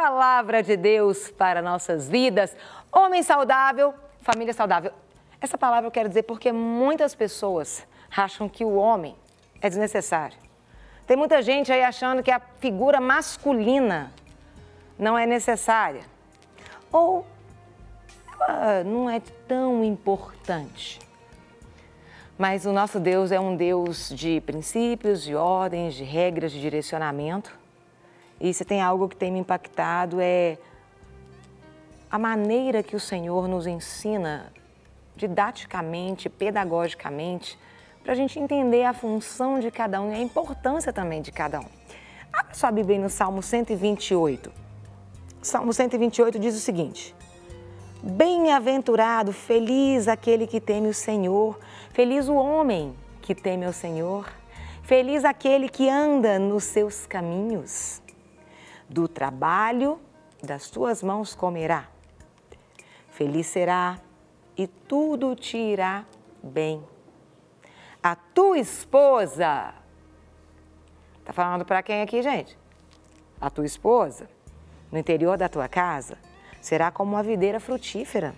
palavra de Deus para nossas vidas. Homem saudável, família saudável. Essa palavra eu quero dizer porque muitas pessoas acham que o homem é desnecessário. Tem muita gente aí achando que a figura masculina não é necessária. Ou ela não é tão importante. Mas o nosso Deus é um Deus de princípios, de ordens, de regras, de direcionamento. E se tem algo que tem me impactado é a maneira que o Senhor nos ensina didaticamente, pedagogicamente, para a gente entender a função de cada um e a importância também de cada um. Abra sua Bíblia aí no Salmo 128. Salmo 128 diz o seguinte: bem-aventurado, feliz aquele que teme o Senhor, feliz o homem que teme ao Senhor, feliz aquele que anda nos seus caminhos. Do trabalho das tuas mãos comerá, feliz será e tudo te irá bem. A tua esposa, tá falando para quem aqui, gente? A tua esposa, no interior da tua casa, será como uma videira frutífera.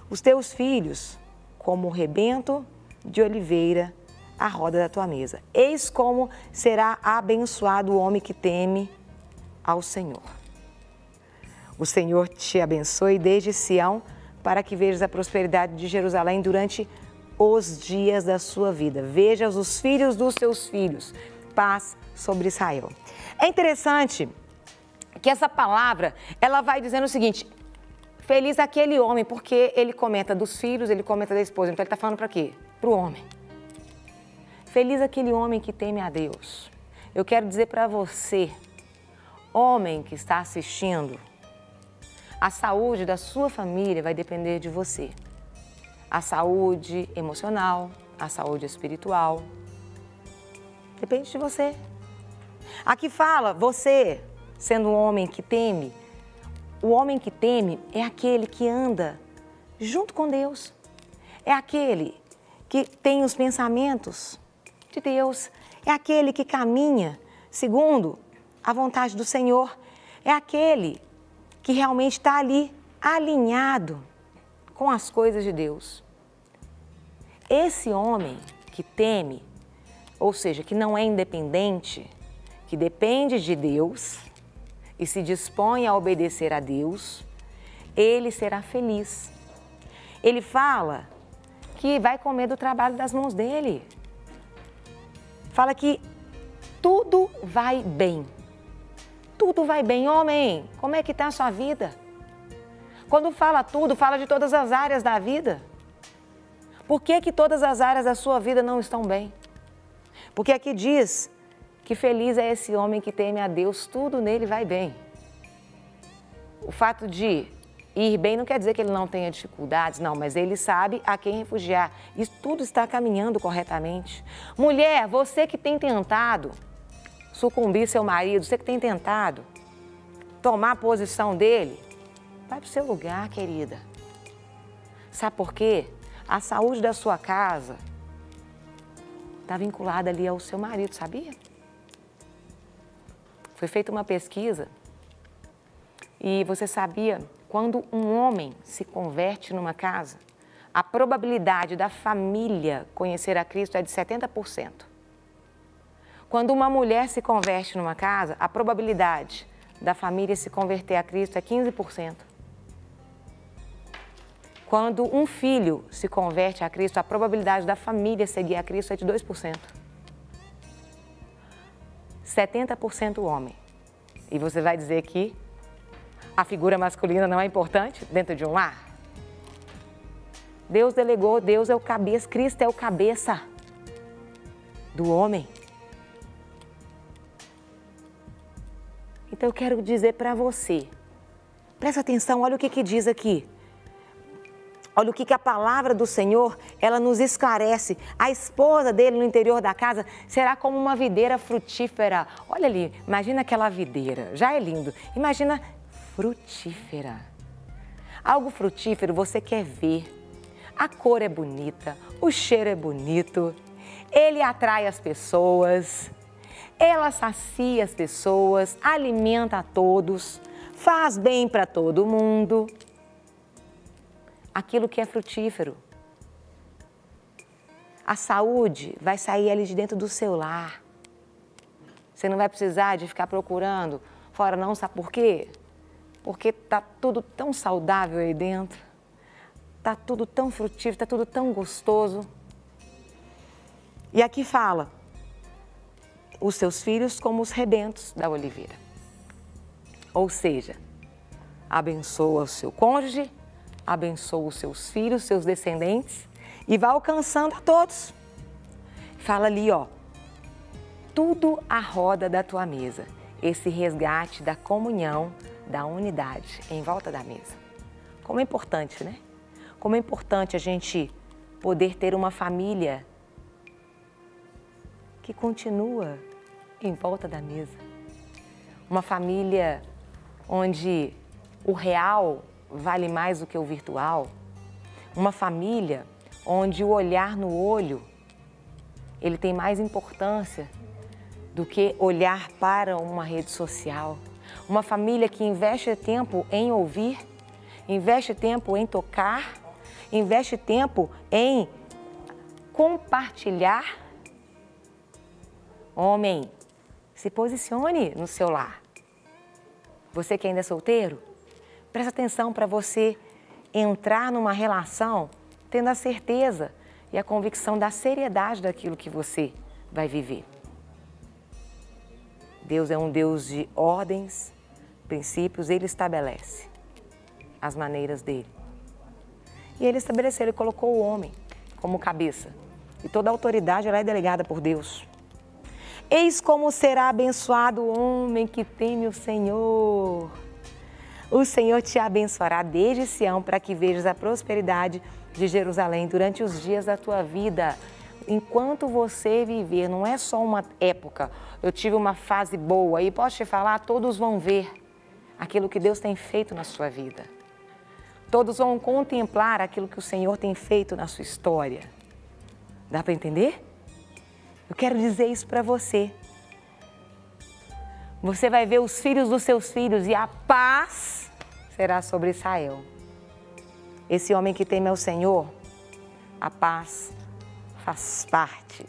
Os teus filhos, como o rebento de oliveira à roda da tua mesa. Eis como será abençoado o homem que teme ao Senhor. O Senhor te abençoe desde Sião, para que vejas a prosperidade de Jerusalém durante os dias da sua vida. Vejas os filhos dos seus filhos. Paz sobre Israel. É interessante que essa palavra, ela vai dizendo o seguinte: feliz aquele homem, porque ele comenta dos filhos, ele comenta da esposa. Então ele está falando para quê? Para o homem. Feliz aquele homem que teme a Deus. Eu quero dizer para você, homem que está assistindo, a saúde da sua família vai depender de você. A saúde emocional, a saúde espiritual, depende de você. Aqui fala, você, sendo um homem que teme, o homem que teme é aquele que anda junto com Deus. É aquele que tem os pensamentos de Deus. É aquele que caminha segundo a vontade do Senhor. É aquele que realmente está ali alinhado com as coisas de Deus. Esse homem que teme, ou seja, que não é independente, que depende de Deus e se dispõe a obedecer a Deus, ele será feliz. Ele fala que vai comer do trabalho das mãos dele. Fala que tudo vai bem. Tudo vai bem, homem. Como é que está a sua vida? Quando fala tudo, fala de todas as áreas da vida. Por que todas as áreas da sua vida não estão bem? Porque aqui diz que feliz é esse homem que teme a Deus, tudo nele vai bem. O fato de ir bem não quer dizer que ele não tenha dificuldades, não, mas ele sabe a quem refugiar. Isso tudo está caminhando corretamente. Mulher, você que tem tentado sucumbir seu marido, você que tem tentado tomar a posição dele, vai para o seu lugar, querida. Sabe por quê? A saúde da sua casa está vinculada ali ao seu marido, sabia? Foi feita uma pesquisa e você sabia, quando um homem se converte numa casa, a probabilidade da família conhecer a Cristo é de 70%. Quando uma mulher se converte numa casa, a probabilidade da família se converter a Cristo é 15%. Quando um filho se converte a Cristo, a probabilidade da família seguir a Cristo é de 2%. 70% homem. E você vai dizer que a figura masculina não é importante dentro de um lar? Deus delegou, Deus é o cabeça, Cristo é o cabeça do homem. Então eu quero dizer para você, presta atenção, olha o que diz aqui. Olha o que a palavra do Senhor, ela nos esclarece. A esposa dele no interior da casa será como uma videira frutífera. Olha ali, imagina aquela videira, já é lindo. Imagina frutífera. Algo frutífero você quer ver. A cor é bonita, o cheiro é bonito, ele atrai as pessoas, ela sacia as pessoas, alimenta a todos, faz bem para todo mundo, aquilo que é frutífero. A saúde vai sair ali de dentro do seu lar. Você não vai precisar de ficar procurando fora não, sabe por quê? Porque está tudo tão saudável aí dentro, está tudo tão frutífero, está tudo tão gostoso. E aqui fala, os seus filhos como os rebentos da oliveira. Ou seja, abençoa o seu cônjuge, abençoa os seus filhos, seus descendentes e vai alcançando a todos. Fala ali, ó, tudo à roda da tua mesa, esse resgate da comunhão, da unidade em volta da mesa. Como é importante, né? Como é importante a gente poder ter uma família que continua em volta da mesa. Uma família onde o real vale mais do que o virtual. Uma família onde o olhar no olho, ele tem mais importância do que olhar para uma rede social. Uma família que investe tempo em ouvir, investe tempo em tocar, investe tempo em compartilhar. Homem, se posicione no seu lar. Você que ainda é solteiro, presta atenção para você entrar numa relação tendo a certeza e a convicção da seriedade daquilo que você vai viver. Deus é um Deus de ordens, princípios, Ele estabelece as maneiras dele. E Ele estabeleceu, Ele colocou o homem como cabeça. E toda a autoridade ela é delegada por Deus. Eis como será abençoado o homem que teme o Senhor. O Senhor te abençoará desde Sião para que vejas a prosperidade de Jerusalém durante os dias da tua vida. Enquanto você viver, não é só uma época, eu tive uma fase boa e posso te falar, todos vão ver aquilo que Deus tem feito na sua vida. Todos vão contemplar aquilo que o Senhor tem feito na sua história. Dá para entender? Eu quero dizer isso para você. Você vai ver os filhos dos seus filhos e a paz será sobre Israel. Esse homem que teme ao Senhor, a paz faz parte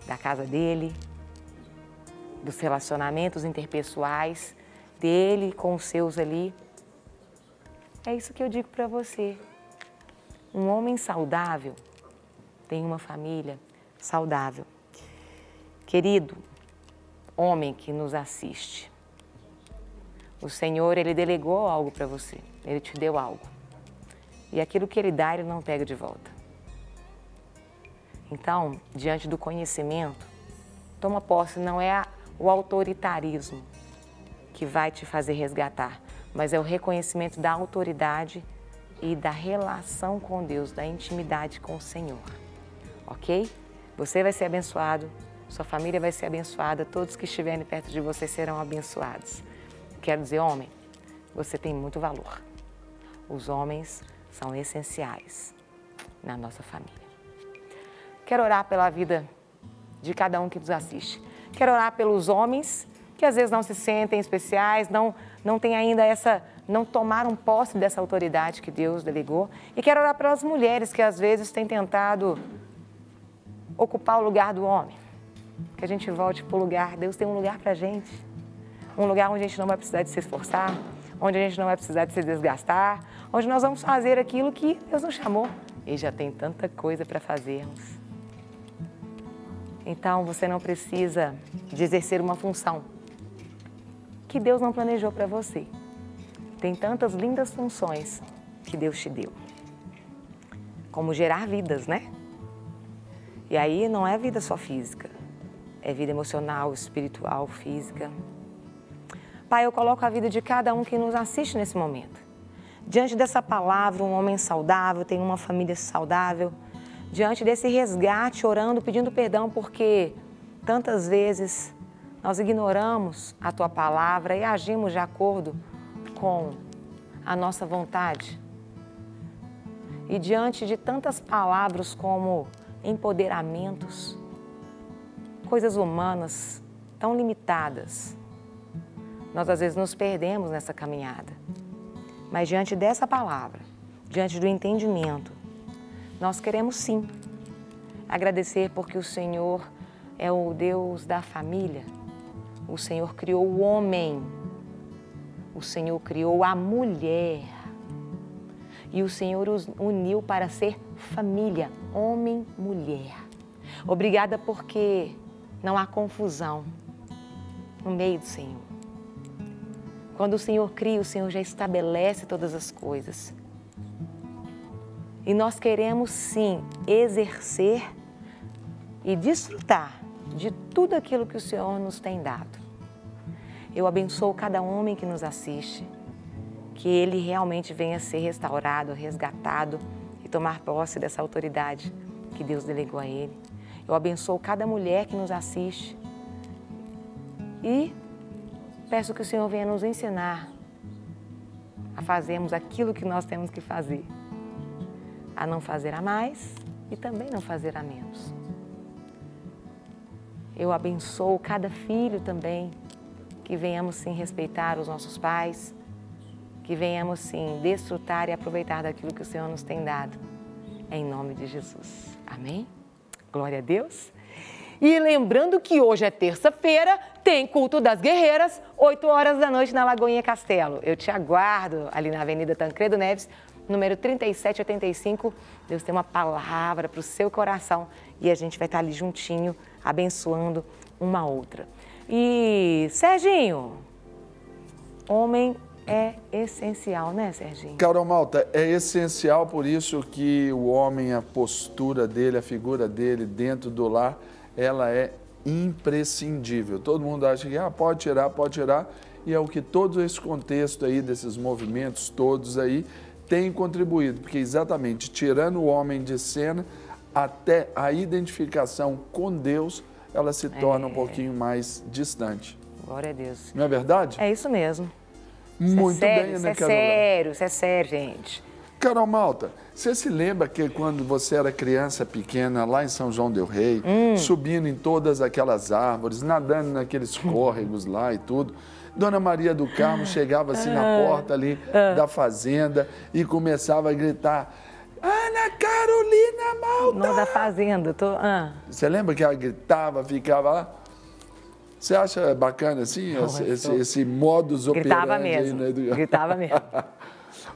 da casa dele, dos relacionamentos interpessoais dele com os seus ali. É isso que eu digo para você. Um homem saudável tem uma família saudável. Querido homem que nos assiste, o Senhor, Ele delegou algo para você, Ele te deu algo. E aquilo que Ele dá, Ele não pega de volta. Então, diante do conhecimento, toma posse, não é o autoritarismo que vai te fazer resgatar, mas é o reconhecimento da autoridade e da relação com Deus, da intimidade com o Senhor. Ok? Você vai ser abençoado, sua família vai ser abençoada, todos que estiverem perto de você serão abençoados. Quero dizer, homem, você tem muito valor. Os homens são essenciais na nossa família. Quero orar pela vida de cada um que nos assiste. Quero orar pelos homens que às vezes não se sentem especiais, não têm ainda não tomaram posse dessa autoridade que Deus delegou. E quero orar pelas mulheres que às vezes têm tentado ocupar o lugar do homem. Que a gente volte para o lugar. Deus tem um lugar para a gente. Um lugar onde a gente não vai precisar de se esforçar, onde a gente não vai precisar de se desgastar, onde nós vamos fazer aquilo que Deus nos chamou. E já tem tanta coisa para fazermos. Então, você não precisa de exercer uma função que Deus não planejou para você. Tem tantas lindas funções que Deus te deu. Como gerar vidas, né? E aí não é vida só física, é vida emocional, espiritual, física. Pai, eu coloco a vida de cada um que nos assiste nesse momento. Diante dessa palavra, um homem saudável, tem uma família saudável. Diante desse resgate, orando, pedindo perdão, porque tantas vezes nós ignoramos a Tua palavra e agimos de acordo com a nossa vontade. E diante de tantas palavras como empoderamentos, coisas humanas tão limitadas, nós às vezes nos perdemos nessa caminhada. Mas diante dessa palavra, diante do entendimento, nós queremos sim agradecer porque o Senhor é o Deus da família. O Senhor criou o homem, o Senhor criou a mulher e o Senhor os uniu para ser família, homem, mulher. Obrigada porque não há confusão no meio do Senhor. Quando o Senhor cria, o Senhor já estabelece todas as coisas. E nós queremos sim exercer e desfrutar de tudo aquilo que o Senhor nos tem dado. Eu abençoo cada homem que nos assiste, que ele realmente venha ser restaurado, resgatado e tomar posse dessa autoridade que Deus delegou a ele. Eu abençoo cada mulher que nos assiste e peço que o Senhor venha nos ensinar a fazermos aquilo que nós temos que fazer, a não fazer a mais e também não fazer a menos. Eu abençoo cada filho também, que venhamos sim respeitar os nossos pais, que venhamos sim desfrutar e aproveitar daquilo que o Senhor nos tem dado. Em nome de Jesus. Amém? Glória a Deus. E lembrando que hoje é terça-feira, tem culto das guerreiras, 8 horas da noite na Lagoinha Castelo. Eu te aguardo ali na Avenida Tancredo Neves, número 3785. Deus tem uma palavra para o seu coração e a gente vai estar ali juntinho, abençoando uma outra. E, Serginho, homem é essencial, né, Serginho? Carol Malta, é essencial, por isso que o homem, a postura dele, a figura dele dentro do lar, ela é imprescindível. Todo mundo acha que pode tirar, e é o que todo esse contexto aí, desses movimentos todos aí, tem contribuído, porque exatamente tirando o homem de cena, até a identificação com Deus, ela se torna um pouquinho mais distante. Glória a Deus. Não é verdade? É isso mesmo. Muito bem, né, Carol? Isso é sério, gente. Carol Malta, você se lembra que quando você era criança pequena, lá em São João del Rei, subindo em todas aquelas árvores, nadando naqueles córregos lá e tudo, Dona Maria do Carmo chegava assim na porta ali da fazenda e começava a gritar: Ana Carolina Malta! Não da fazenda, Você lembra que ela gritava, ficava lá? Você acha bacana assim, esse modus operandi? Gritava mesmo, aí, né? Gritava mesmo.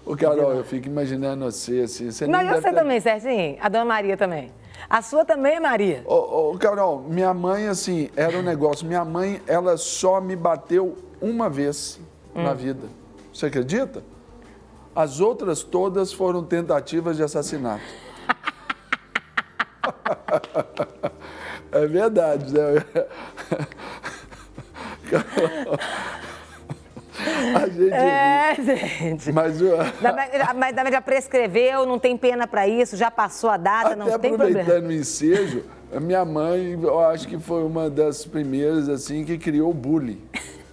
Ô, Carol, eu fico imaginando você assim. Não, você também, Serginho, a Dona Maria também. A sua também, Maria? Ô, Carol, minha mãe, assim, era um negócio. Minha mãe, ela só me bateu uma vez na vida. Você acredita? As outras todas foram tentativas de assassinato. É verdade, né? A gente gente. Mas já prescreveu, não tem pena para isso, já passou a data, não tem problema. Aproveitando o ensejo, a minha mãe, eu acho que foi uma das primeiras, assim, que criou o bullying.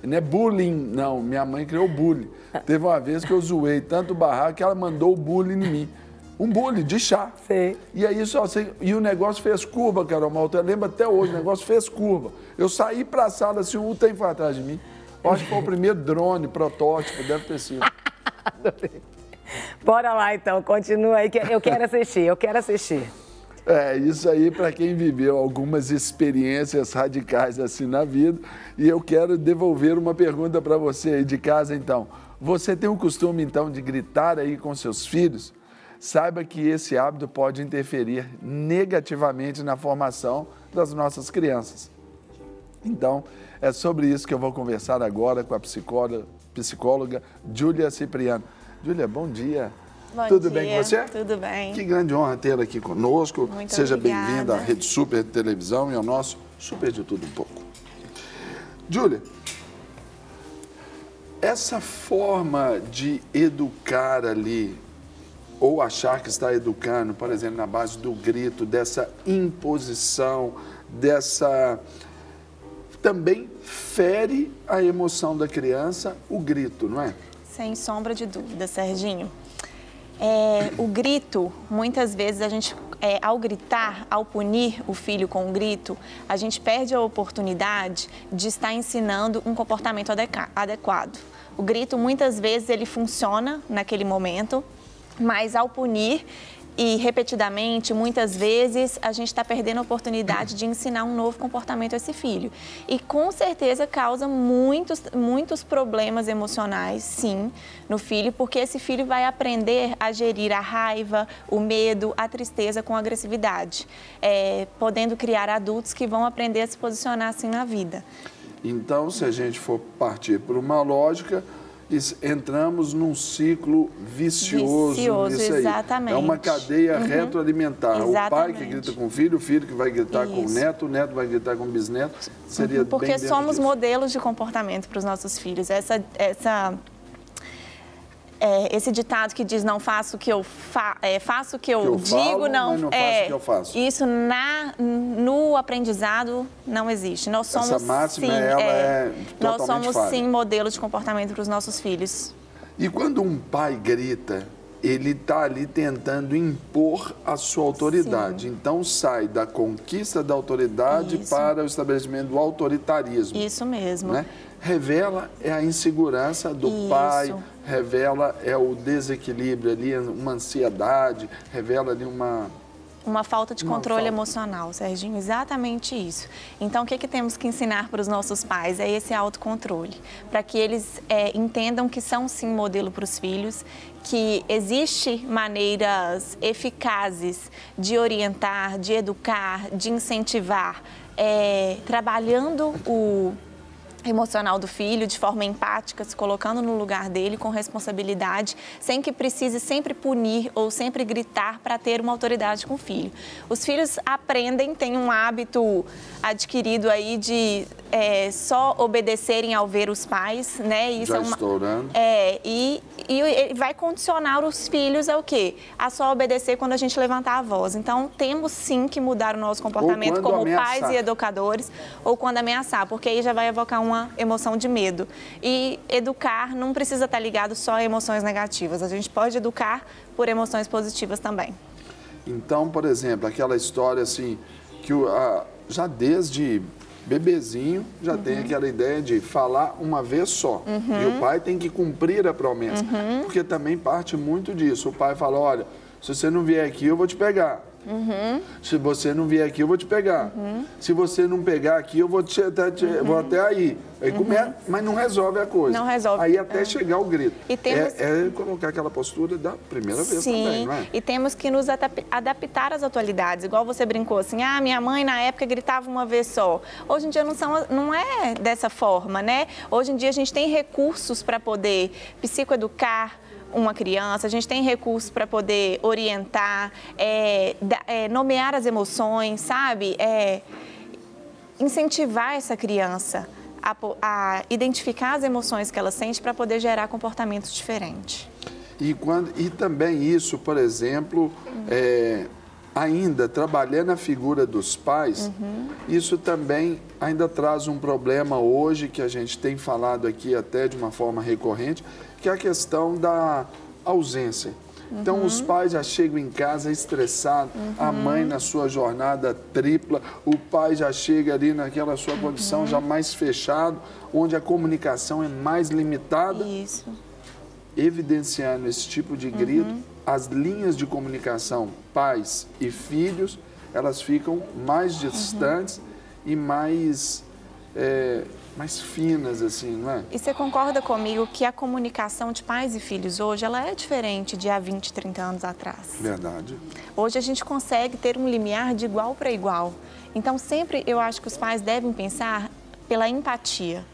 Não é bullying, não. Minha mãe criou o bullying. Teve uma vez que eu zoei tanto o barraco que ela mandou o bullying em mim. Um bullying de chá. Sim. E aí e o negócio fez curva, Carol Malta. Eu lembro até hoje, o negócio fez curva. Eu saí pra sala, assim, o trem foi atrás de mim. Acho que foi o primeiro drone, protótipo, deve ter sido. Bora lá, então. Continua aí, que eu quero assistir, É, isso aí para quem viveu algumas experiências radicais assim na vida. E eu quero devolver uma pergunta para você aí de casa, então. Você tem o costume, então, de gritar aí com seus filhos? Saiba que esse hábito pode interferir negativamente na formação das nossas crianças. Então, é sobre isso que eu vou conversar agora com a psicóloga Júlia Cipriano. Júlia, bom dia. Tudo bem com você? Tudo bem. Que grande honra tê-la aqui conosco. Muito Seja obrigada. bem-vinda à Rede Super de Televisão e ao nosso Super de Tudo um pouco. Júlia, essa forma de educar ali, ou achar que está educando, por exemplo, na base do grito, dessa imposição, também fere a emoção da criança, o grito, não é? Sem sombra de dúvida, Serginho. O grito, muitas vezes a gente, ao gritar, ao punir o filho com um grito, a gente perde a oportunidade de estar ensinando um comportamento adequado. O grito, muitas vezes, ele funciona naquele momento, mas ao punir e repetidamente, muitas vezes, a gente está perdendo a oportunidade de ensinar um novo comportamento a esse filho. E com certeza causa muitos problemas emocionais, sim, no filho, porque esse filho vai aprender a gerir a raiva, o medo, a tristeza com agressividade, podendo criar adultos que vão aprender a se posicionar assim na vida. Então, se a gente for partir por uma lógica, entramos num ciclo vicioso nisso aí. Exatamente. É uma cadeia retroalimentar. Exatamente. O pai que grita com o filho que vai gritar com o neto vai gritar com o bisneto. Seria porque bem somos disso. modelos de comportamento para os nossos filhos. Esse ditado que diz não faço o que eu faço o que eu digo, falo, não mas não faço o que eu faço. Isso no aprendizado não existe. Nós somos, essa máxima, sim, ela é nós totalmente somos falha. sim modelos de comportamento para os nossos filhos. E quando um pai grita, ele está ali tentando impor a sua autoridade. Sim. Então sai da conquista da autoridade para o estabelecimento do autoritarismo. Isso mesmo. Né? Revela a insegurança do pai, revela o desequilíbrio ali, uma ansiedade, revela ali uma falta de controle emocional, Serginho, exatamente isso. Então, o que temos que ensinar para os nossos pais? É esse autocontrole, para que eles entendam que são, sim, modelo para os filhos, que existem maneiras eficazes de orientar, de educar, de incentivar, trabalhando o emocional do filho, de forma empática, se colocando no lugar dele, com responsabilidade, sem que precise sempre punir ou sempre gritar para ter uma autoridade com o filho. Os filhos aprendem, têm um hábito adquirido aí de só obedecerem ao ver os pais, né? Isso já estourando. E vai condicionar os filhos ao quê? A só obedecer quando a gente levantar a voz. Então, temos sim que mudar o nosso comportamento como pais e educadores, ou quando ameaçar, porque aí já vai evocar uma emoção de medo. E educar não precisa estar ligado só a emoções negativas. A gente pode educar por emoções positivas também. Então, por exemplo, aquela história assim, que já desde bebezinho já tem aquela ideia de falar uma vez só. E o pai tem que cumprir a promessa. Porque também parte muito disso. O pai fala, olha, se você não vier aqui, eu vou te pegar. Se você não vier aqui, eu vou te pegar. Se você não pegar aqui, eu vou vou até aí. Aí começa, mas não resolve a coisa. Não resolve. Aí até chegar o grito. E temos... colocar aquela postura da primeira vez também, não é? E temos que nos adaptar às atualidades. Igual você brincou assim, minha mãe na época gritava uma vez só. Hoje em dia não é dessa forma, né? Hoje em dia a gente tem recursos para poder psicoeducar uma criança, a gente tem recursos para poder orientar, nomear as emoções, sabe? Incentivar essa criança a identificar as emoções que ela sente para poder gerar comportamentos diferentes. E também isso, por exemplo, ainda trabalhando a figura dos pais, isso também ainda traz um problema hoje que a gente tem falado aqui até de uma forma recorrente, que é a questão da ausência. Então, os pais já chegam em casa estressados, a mãe na sua jornada tripla, o pai já chega ali naquela sua condição já mais fechado, onde a comunicação é mais limitada. Isso. Evidenciando esse tipo de grito, as linhas de comunicação pais e filhos, elas ficam mais distantes e mais finas, assim, não é? E você concorda comigo que a comunicação de pais e filhos hoje, ela é diferente de há 20, 30 anos atrás? Verdade. Hoje a gente consegue ter um limiar de igual para igual. Então, sempre eu acho que os pais devem pensar pela empatia.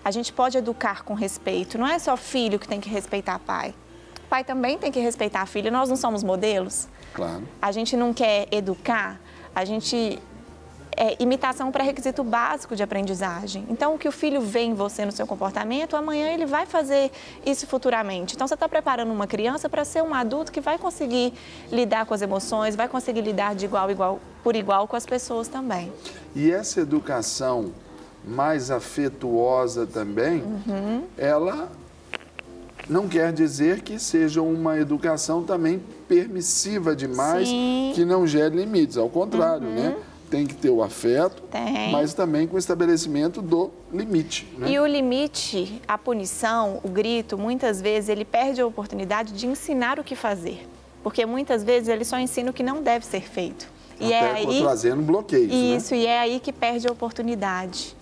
A gente pode educar com respeito, não é só filho que tem que respeitar pai. O pai também tem que respeitar a filha, nós não somos modelos? Claro. A gente não quer educar, a gente... imitação para requisito básico de aprendizagem. Então, o que o filho vê em você no seu comportamento, amanhã ele vai fazer isso futuramente. Então, você está preparando uma criança para ser um adulto que vai conseguir lidar com as emoções, vai conseguir lidar de igual por igual com as pessoas também. E essa educação mais afetuosa também, ela não quer dizer que seja uma educação também permissiva demais, Sim. que não gere limites. Ao contrário, né? Tem que ter o afeto, mas também com o estabelecimento do limite. Né? E o limite, a punição, o grito, muitas vezes ele perde a oportunidade de ensinar o que fazer. Porque muitas vezes ele só ensina o que não deve ser feito. E até trazendo bloqueios, isso, né? E é aí que perde a oportunidade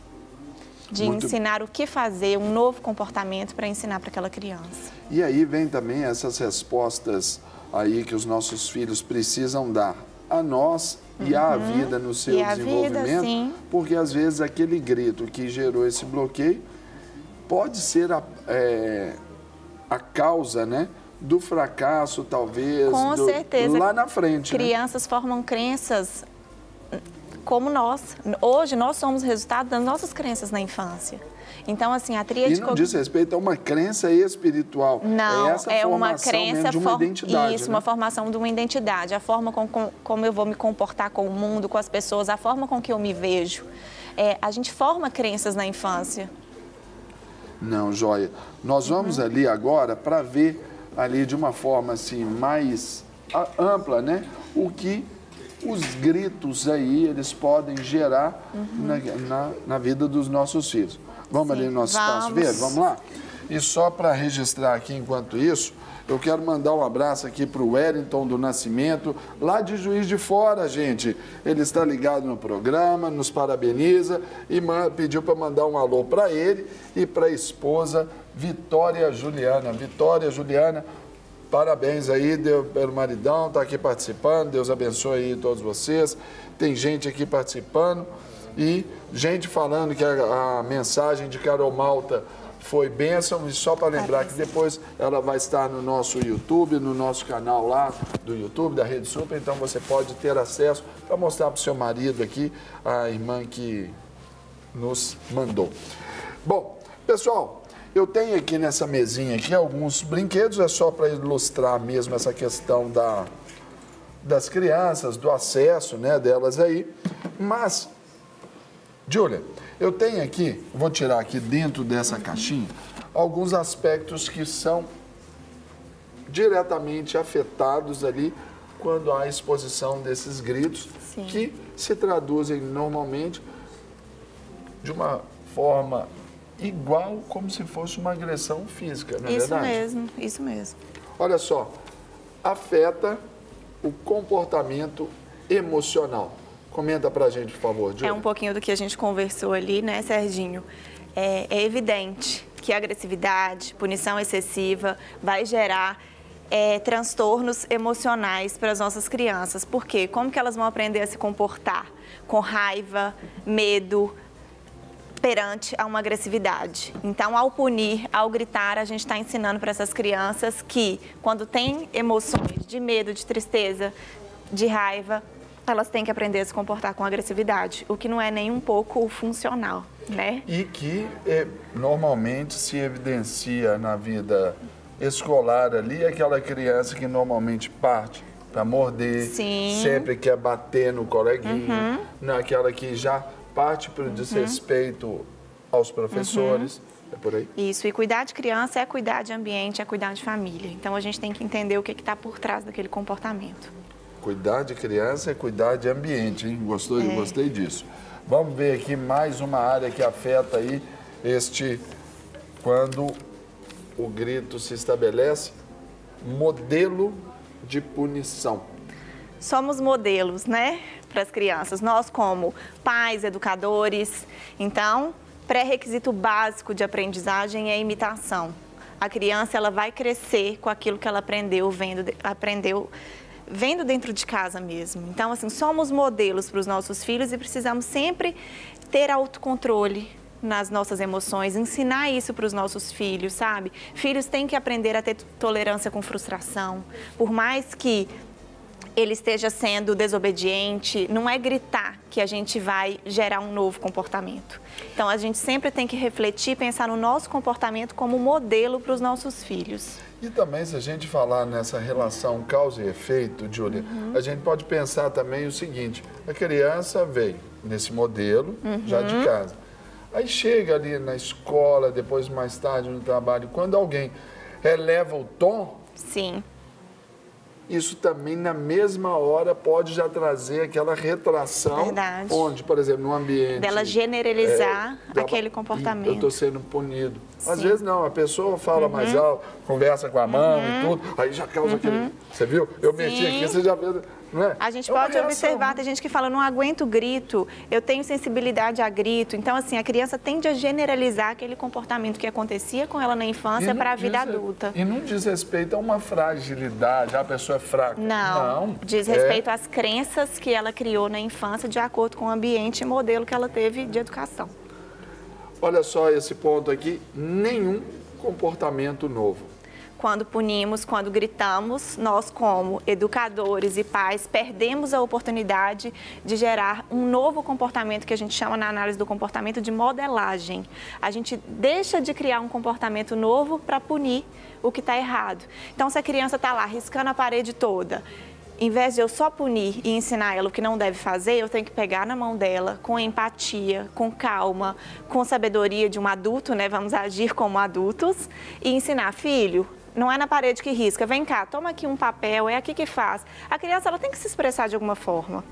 de ensinar o que fazer, um novo comportamento para ensinar para aquela criança. E aí vem também essas respostas aí que os nossos filhos precisam dar a nós e à vida no seu desenvolvimento, porque às vezes aquele grito que gerou esse bloqueio pode ser a causa, né, do fracasso, talvez, com certeza, lá na frente. Crianças formam crenças como nós. Hoje nós somos resultado das nossas crenças na infância. Então, assim, a tríade... E não diz respeito a uma crença espiritual. Não, é uma crença de uma identidade. Isso, né? uma formação de uma identidade. A forma como eu vou me comportar com o mundo, com as pessoas, a forma com que eu me vejo. A gente forma crenças na infância. Não, joia. Nós vamos ali agora para ver ali de uma forma assim mais ampla, né? O que os gritos aí, eles podem gerar na vida dos nossos filhos. Vamos ali no nosso espaço ver? Vamos lá? E só para registrar aqui, enquanto isso, eu quero mandar um abraço aqui para o Wellington do Nascimento, lá de Juiz de Fora, gente. Ele está ligado no programa, nos parabeniza e pediu para mandar um alô para ele e para a esposa Vitória Juliana. Vitória Juliana, parabéns aí pelo maridão, está aqui participando. Deus abençoe aí todos vocês. Tem gente aqui participando e gente falando que a mensagem de Carol Malta foi bênção. E só para lembrar que depois ela vai estar no nosso YouTube, no nosso canal lá do YouTube, da Rede Super. Então você pode ter acesso para mostrar para o seu marido aqui, a irmã que nos mandou. Bom, pessoal, eu tenho aqui nessa mesinha aqui alguns brinquedos, é só para ilustrar mesmo essa questão das crianças, do acesso, né, delas aí. Mas, Júlia, eu tenho aqui, vou tirar aqui dentro dessa caixinha, alguns aspectos que são diretamente afetados ali quando há a exposição desses gritos, que se traduzem normalmente de uma forma igual como se fosse uma agressão física, não é verdade? Isso mesmo. Olha só, afeta o comportamento emocional. Comenta pra gente, por favor, Júlia. É um pouquinho do que a gente conversou ali, né, Serginho? É evidente que a agressividade, punição excessiva vai gerar transtornos emocionais para as nossas crianças. Por quê? Como que elas vão aprender a se comportar? Com raiva, medo, perante a uma agressividade. Então, ao punir, ao gritar, a gente está ensinando para essas crianças que, quando tem emoções de medo, de tristeza, de raiva, elas têm que aprender a se comportar com agressividade, o que não é nem um pouco funcional, né? E que normalmente se evidencia na vida escolar ali, aquela criança que normalmente parte para morder, sempre quer bater no coleguinha, naquela que já parte para o desrespeito aos professores, é por aí? Isso, e cuidar de criança é cuidar de ambiente, é cuidar de família. Então, a gente tem que entender o que está por trás daquele comportamento. Cuidar de criança é cuidar de ambiente, hein? Gostei disso. Vamos ver aqui mais uma área que afeta aí quando o grito se estabelece, modelo de punição. Somos modelos, né, para as crianças. Nós como pais, educadores. Então, pré-requisito básico de aprendizagem é a imitação. A criança, ela vai crescer com aquilo que ela aprendeu vendo dentro de casa mesmo. Então, assim, somos modelos para os nossos filhos e precisamos sempre ter autocontrole nas nossas emoções, ensinar isso para os nossos filhos, sabe? Filhos têm que aprender a ter tolerância com frustração. Por mais que ele esteja sendo desobediente, não é gritar que a gente vai gerar um novo comportamento. Então, a gente sempre tem que refletir, pensar no nosso comportamento como modelo para os nossos filhos. E também, se a gente falar nessa relação causa e efeito, Júlia, a gente pode pensar também o seguinte, a criança veio nesse modelo já de casa. Aí chega ali na escola, depois mais tarde no trabalho, quando alguém eleva o tom, Sim. isso também na mesma hora pode já trazer aquela retração. Verdade. Onde, por exemplo, no ambiente... Dela generalizar aquele comportamento. Eu estou sendo punido. Às Sim. vezes não, a pessoa fala mais alto, conversa com a mão e tudo, aí já causa aquele... Você viu? Eu meti aqui, você já fez... Não é? A gente É uma pode reação, observar, né? tem gente que fala, não aguento grito, eu tenho sensibilidade a grito. Então, assim, a criança tende a generalizar aquele comportamento que acontecia com ela na infância para a vida adulta. E não diz respeito a uma fragilidade, a pessoa é fraca. Não, diz respeito às crenças que ela criou na infância de acordo com o ambiente e modelo que ela teve de educação. Olha só esse ponto aqui, nenhum comportamento novo. Quando punimos, quando gritamos, nós como educadores e pais perdemos a oportunidade de gerar um novo comportamento que a gente chama na análise do comportamento de modelagem. A gente deixa de criar um comportamento novo para punir o que está errado. Então, se a criança está lá riscando a parede toda, em vez de eu só punir e ensinar ela o que não deve fazer, eu tenho que pegar na mão dela com empatia, com calma, com sabedoria de um adulto, né? Vamos agir como adultos e ensinar, filho, não é na parede que risca, vem cá, toma aqui um papel, é aqui que faz. A criança ela tem que se expressar de alguma forma.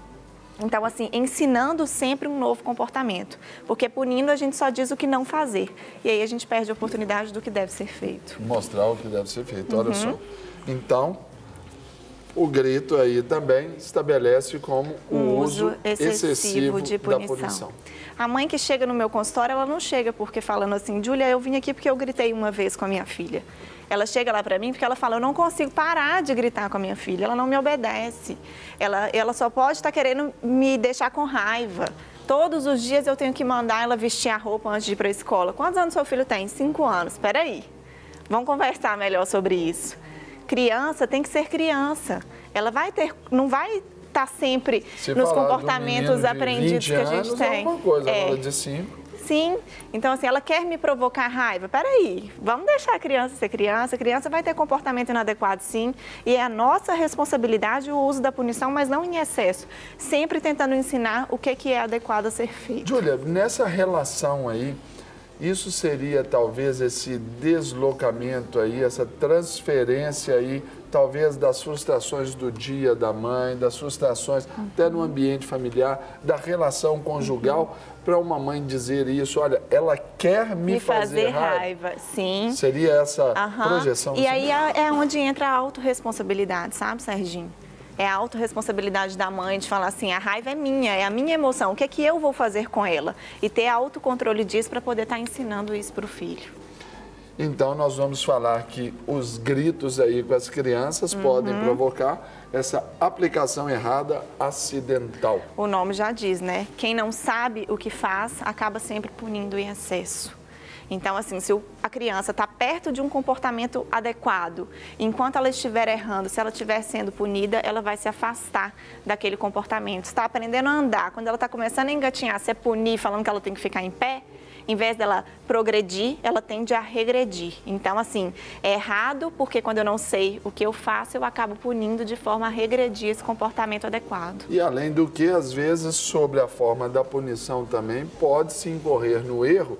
Então, assim, ensinando sempre um novo comportamento, porque punindo a gente só diz o que não fazer. E aí a gente perde a oportunidade do que deve ser feito. Mostrar o que deve ser feito, olha só. Então, o grito aí também estabelece como o uso excessivo de da punição. punição. A mãe que chega no meu consultório, ela não chega porque falando assim, Júlia, eu vim aqui porque eu gritei uma vez com a minha filha. Ela chega lá para mim porque ela fala, eu não consigo parar de gritar com a minha filha, ela não me obedece. Ela só pode estar querendo me deixar com raiva. Todos os dias eu tenho que mandar ela vestir a roupa antes de ir para a escola. Quantos anos seu filho tem? 5 anos. Espera aí, vamos conversar melhor sobre isso. Criança tem que ser criança. Ela vai ter, não vai estar sempre nos comportamentos aprendidos que a gente tem. É uma coisa, ela de 5. Sim, então assim, ela quer me provocar raiva. Peraí, vamos deixar a criança ser criança. A criança vai ter comportamento inadequado, sim. E é a nossa responsabilidade o uso da punição, mas não em excesso. Sempre tentando ensinar o que é adequado a ser feito. Júlia, nessa relação aí, isso seria talvez esse deslocamento aí, essa transferência aí, talvez das frustrações do dia da mãe, das frustrações até no ambiente familiar, da relação conjugal, para uma mãe dizer isso, olha, ela quer me fazer raiva. Sim. Seria essa projeção? E aí é onde entra a autorresponsabilidade, sabe, Serginho? É a autorresponsabilidade da mãe de falar assim, a raiva é minha, é a minha emoção, o que é que eu vou fazer com ela? E ter autocontrole disso para poder estar ensinando isso para o filho. Então, nós vamos falar que os gritos aí com as crianças podem provocar essa aplicação errada acidental. O nome já diz, né? Quem não sabe o que faz, acaba sempre punindo em excesso. Então, assim, se a criança está perto de um comportamento adequado, enquanto ela estiver errando, se ela estiver sendo punida, ela vai se afastar daquele comportamento. Está aprendendo a andar, quando ela está começando a engatinhar, se é punir, falando que ela tem que ficar em pé, em vez dela progredir, ela tende a regredir. Então, assim, é errado porque quando eu não sei o que eu faço, eu acabo punindo de forma a regredir esse comportamento adequado. E além do que, às vezes, sobre a forma da punição também, pode-se incorrer no erro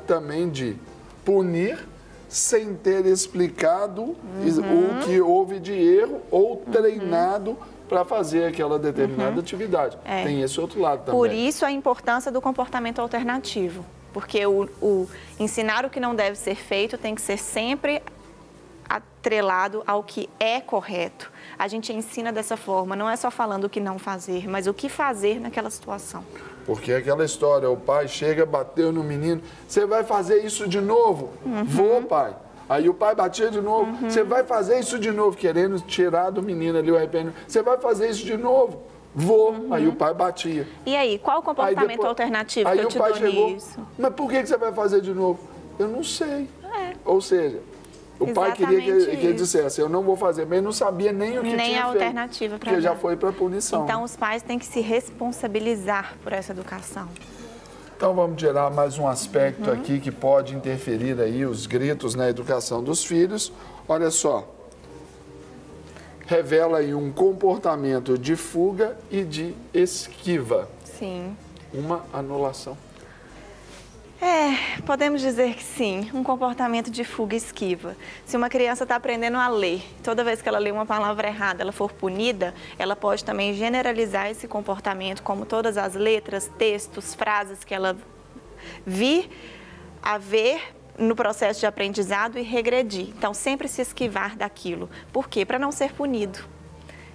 também de punir sem ter explicado o que houve de erro ou treinado para fazer aquela determinada atividade. Tem esse outro lado também. Por isso a importância do comportamento alternativo, porque o ensinar o que não deve ser feito tem que ser sempre atrelado ao que é correto. A gente ensina dessa forma, não é só falando o que não fazer, mas o que fazer naquela situação. Porque aquela história, o pai chega, bateu no menino, você vai fazer isso de novo? Vou, pai. Aí o pai batia de novo, você vai fazer isso de novo, querendo tirar do menino ali o arrependimento. Você vai fazer isso de novo? Vou. Aí o pai batia. E aí, qual o comportamento alternativo que eu te dou nisso? Mas por que você vai fazer de novo? Eu não sei. Ou seja, o pai queria que ele dissesse, eu não vou fazer, mas ele não sabia nem o que tinha feito. Nem a alternativa para porque já foi para punição. Então, os pais têm que se responsabilizar por essa educação. Então, vamos tirar mais um aspecto aqui que pode interferir aí os gritos na educação dos filhos. Olha só, revela aí um comportamento de fuga e de esquiva. Sim. Uma anulação. Podemos dizer que sim, um comportamento de fuga e esquiva. Se uma criança está aprendendo a ler, toda vez que ela lê uma palavra errada, ela for punida, ela pode também generalizar esse comportamento, como todas as letras, textos, frases que ela vir a ver no processo de aprendizado e regredir. Então, sempre se esquivar daquilo. Por quê? Para não ser punido.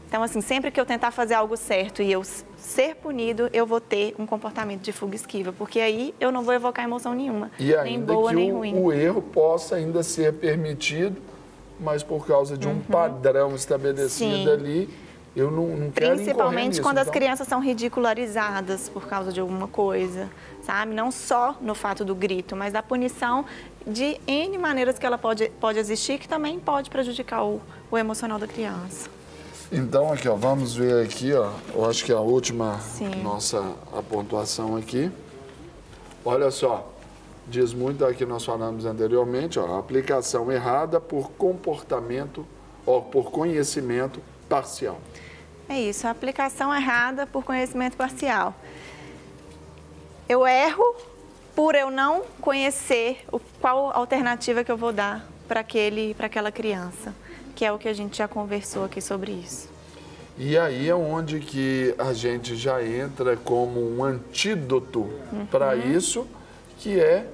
Então, assim, sempre que eu tentar fazer algo certo e eu ser punido, eu vou ter um comportamento de fuga e esquiva, porque aí eu não vou evocar emoção nenhuma, nem boa, nem ruim. O erro possa ainda ser permitido, mas por causa de um padrão estabelecido ali, eu não quero incorrer nisso. Principalmente quando as crianças são ridicularizadas por causa de alguma coisa, sabe? Não só no fato do grito, mas da punição de N maneiras que ela pode existir, que também pode prejudicar o emocional da criança. Então, aqui, ó, vamos ver aqui, ó, eu acho que é a última a pontuação aqui. Olha só, diz muito aqui, nós falamos anteriormente, ó, aplicação errada por comportamento ou por conhecimento parcial. É isso, a aplicação errada por conhecimento parcial. Eu erro por eu não conhecer qual alternativa que eu vou dar para aquela criança, que é o que a gente já conversou aqui sobre isso. E aí é onde que a gente já entra como um antídoto para isso, que é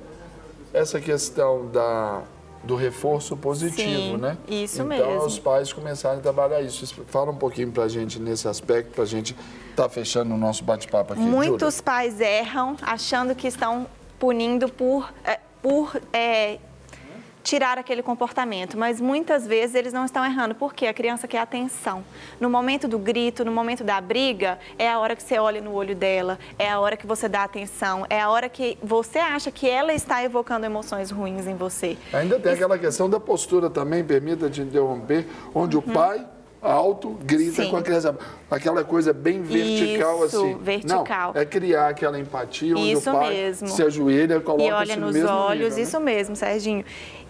essa questão do reforço positivo, né? Isso então, mesmo. os pais começarem a trabalhar isso. Fala um pouquinho para a gente nesse aspecto, para a gente estar fechando o nosso bate-papo aqui. Muitos pais erram achando que estão punindo por tirar aquele comportamento, mas muitas vezes eles não estão errando, porque a criança quer atenção. No momento do grito, no momento da briga, é a hora que você olha no olho dela, é a hora que você dá atenção, é a hora que você acha que ela está evocando emoções ruins em você. Ainda tem aquela questão da postura também, permita te interromper, onde o pai alto grita com a criança, aquela coisa bem vertical, isso, assim. Vertical. Não, é criar aquela empatia onde isso o pai mesmo. se ajoelha, coloca e olha nos olhos, nível, isso mesmo, Serginho.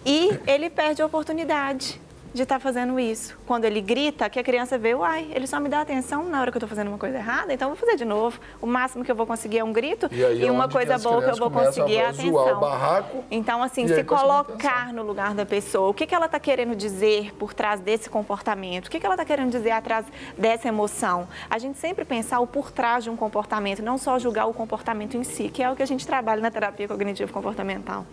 E ele perde a oportunidade de estar fazendo isso. Quando ele grita, que a criança vê, uai, ele só me dá atenção na hora que eu estou fazendo uma coisa errada, então eu vou fazer de novo. O máximo que eu vou conseguir é um grito e uma coisa boa que eu vou conseguir é a atenção. O barraco, então, assim, se colocar no lugar da pessoa, o que ela está querendo dizer por trás desse comportamento? O que ela está querendo dizer atrás dessa emoção? A gente sempre pensar o por trás de um comportamento, não só julgar o comportamento em si, que é o que a gente trabalha na terapia cognitivo-comportamental.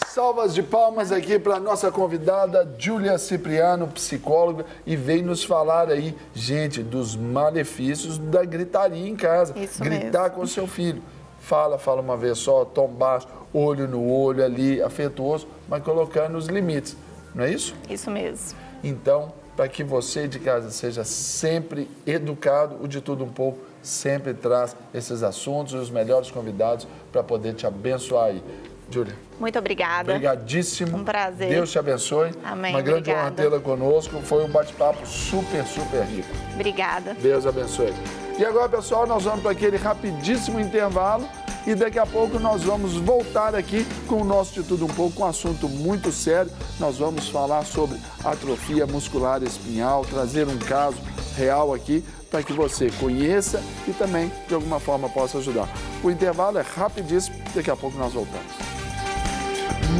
Salvas de palmas aqui para a nossa convidada, Júlia Cipriano, psicóloga, e vem nos falar aí, gente, dos malefícios da gritaria em casa. Isso Gritar mesmo. com o seu filho. Fala uma vez só, tom baixo, olho no olho ali, afetuoso, mas colocando os limites. Não é isso? Isso mesmo. Então, para que você de casa seja sempre educado, o De Tudo Um Pouco sempre traz esses assuntos e os melhores convidados para poder te abençoar aí. Júlia. Muito obrigada. Obrigadíssimo. Um prazer. Deus te abençoe. Amém. Uma grande honra tê-la conosco. Foi um bate-papo super rico. Obrigada. Deus abençoe. E agora, pessoal, nós vamos para aquele rapidíssimo intervalo e daqui a pouco nós vamos voltar aqui com o nosso De Tudo Um Pouco, com um assunto muito sério. Nós vamos falar sobre atrofia muscular espinhal, trazer um caso real aqui para que você conheça e também, de alguma forma, possa ajudar. O intervalo é rapidíssimo, daqui a pouco nós voltamos.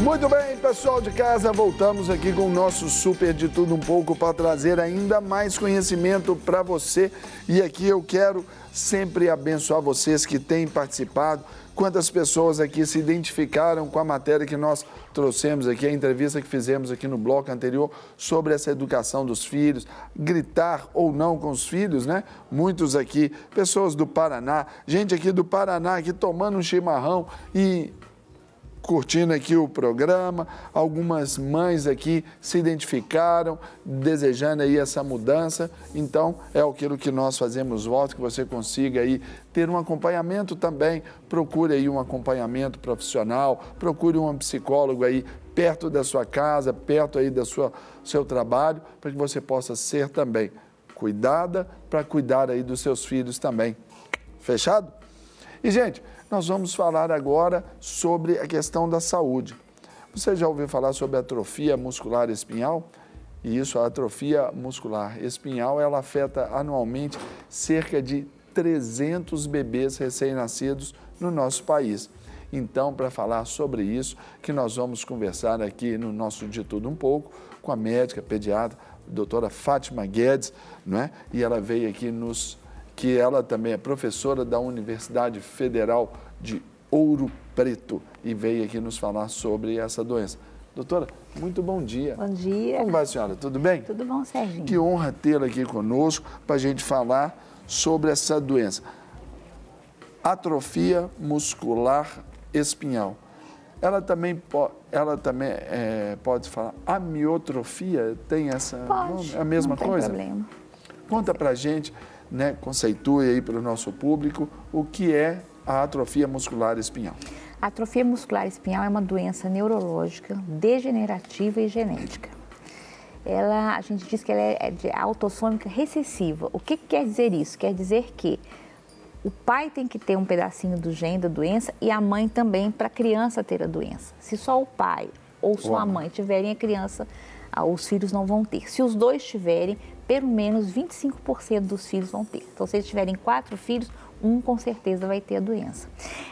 Muito bem, pessoal de casa, voltamos aqui com o nosso Super De Tudo Um Pouco para trazer ainda mais conhecimento para você. E aqui eu quero sempre abençoar vocês que têm participado. Quantas pessoas aqui se identificaram com a matéria que nós trouxemos aqui, a entrevista que fizemos aqui no bloco anterior sobre essa educação dos filhos, gritar ou não com os filhos, né? Muitos aqui, pessoas do Paraná, gente aqui do Paraná aqui tomando um chimarrão e curtindo aqui o programa, algumas mães aqui se identificaram, desejando aí essa mudança. Então, é aquilo que nós fazemos voto, que você consiga aí ter um acompanhamento também. Procure aí um acompanhamento profissional, procure um psicólogo aí perto da sua casa, perto aí do seu trabalho, para que você possa ser também cuidada, para cuidar aí dos seus filhos também. Fechado? E, gente, nós vamos falar agora sobre a questão da saúde. Você já ouviu falar sobre a atrofia muscular espinhal? E isso, a atrofia muscular espinhal, ela afeta anualmente cerca de 300 bebês recém-nascidos no nosso país. Então, para falar sobre isso, que nós vamos conversar aqui no nosso De Tudo Um Pouco com a médica, pediatra, a doutora Fátima Guedes, não é? E ela veio aqui que ela também é professora da Universidade Federal de Ouro Preto e veio aqui nos falar sobre essa doença. Doutora, muito bom dia. Bom dia. Como vai, senhora? Tudo bem? Tudo bom, Serginho. Que honra tê-la aqui conosco para a gente falar sobre essa doença. Atrofia muscular espinhal. Ela também pode falar amiotrofia? Tem essa... Pode, é a mesma não tem coisa? Problema. Conta pra gente, né, conceitue aí para o nosso público o que é a atrofia muscular espinhal. A atrofia muscular espinhal é uma doença neurológica, degenerativa e genética. A gente diz que ela é de autossômica recessiva. O que quer dizer isso? Quer dizer que o pai tem que ter um pedacinho do gene da doença e a mãe também para a criança ter a doença. Se só o pai ou só a mãe tiverem, a criança, os filhos não vão ter. Se os dois tiverem, pelo menos 25% dos filhos vão ter. Então, se eles tiverem 4 filhos, um com certeza vai ter a doença.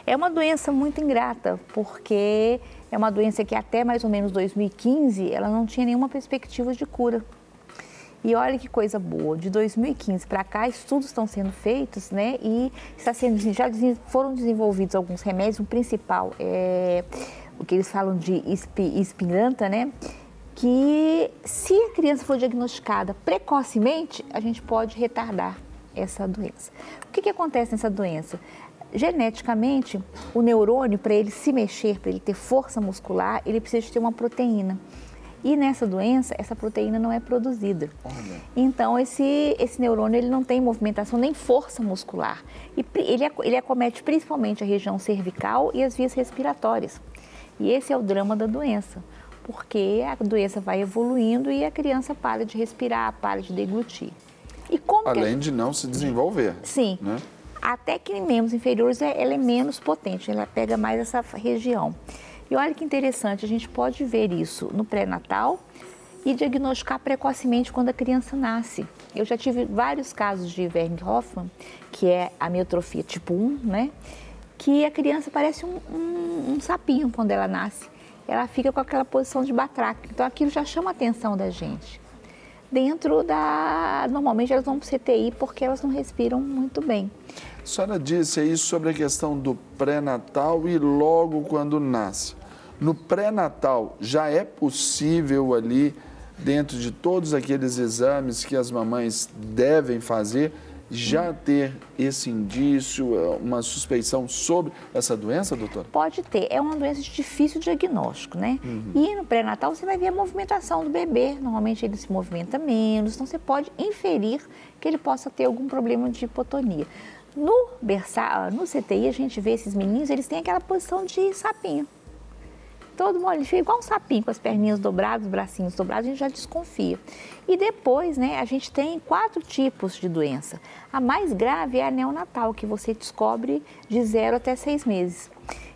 É uma doença muito ingrata, porque é uma doença que até mais ou menos 2015, ela não tinha nenhuma perspectiva de cura. E olha que coisa boa, de 2015 para cá, estudos estão sendo feitos, né? E já foram desenvolvidos alguns remédios. O principal é o que eles falam de Spinraza, né? Que se a criança for diagnosticada precocemente, a gente pode retardar essa doença. O que acontece nessa doença? Geneticamente, o neurônio, para ele se mexer, para ele ter força muscular, ele precisa ter uma proteína. E nessa doença, essa proteína não é produzida. Então, esse neurônio ele não tem movimentação nem força muscular. E ele acomete principalmente a região cervical e as vias respiratórias. E esse é o drama da doença, porque a doença vai evoluindo e a criança para de respirar, para de deglutir. E como Além de não se desenvolver. Sim. Né? Até que em membros inferiores ela é menos potente, ela pega mais essa região. E olha que interessante, a gente pode ver isso no pré-natal e diagnosticar precocemente quando a criança nasce. Eu já tive vários casos de Wernicke-Hoffmann, que é a amiotrofia tipo 1, né? Que a criança parece um sapinho quando ela nasce. Ela fica com aquela posição de batraque. Então aquilo já chama a atenção da gente. Normalmente elas vão para o CTI porque elas não respiram muito bem. A senhora disse aí sobre a questão do pré-natal e logo quando nasce. No pré-natal, já é possível ali, dentro de todos aqueles exames que as mamães devem fazer, já ter esse indício, uma suspeição sobre essa doença, doutora? Pode ter. É uma doença de difícil diagnóstico, né? E no pré-natal você vai ver a movimentação do bebê. Normalmente ele se movimenta menos, então você pode inferir que ele possa ter algum problema de hipotonia. No CTI, a gente vê esses meninos, eles têm aquela posição de sapinho. Todo mundo, ele fica igual um sapinho, com as perninhas dobradas, os bracinhos dobrados, a gente já desconfia. E depois, né, a gente tem 4 tipos de doença. A mais grave é a neonatal, que você descobre de 0 até 6 meses.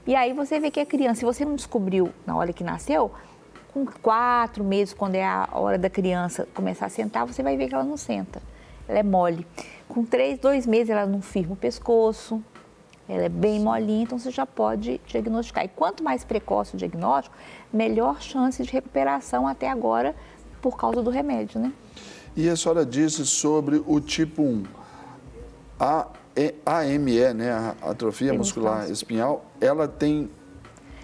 E aí você vê que a criança, se você não descobriu na hora que nasceu, com 4 meses, quando é a hora da criança começar a sentar, você vai ver que ela não senta. Ela é mole. Com 2 meses, ela não firma o pescoço. Ela é bem molinha, então você já pode diagnosticar. E quanto mais precoce o diagnóstico, melhor chance de recuperação até agora por causa do remédio, né? E a senhora disse sobre o tipo 1. A AME, né, a atrofia muscular espinhal, ela tem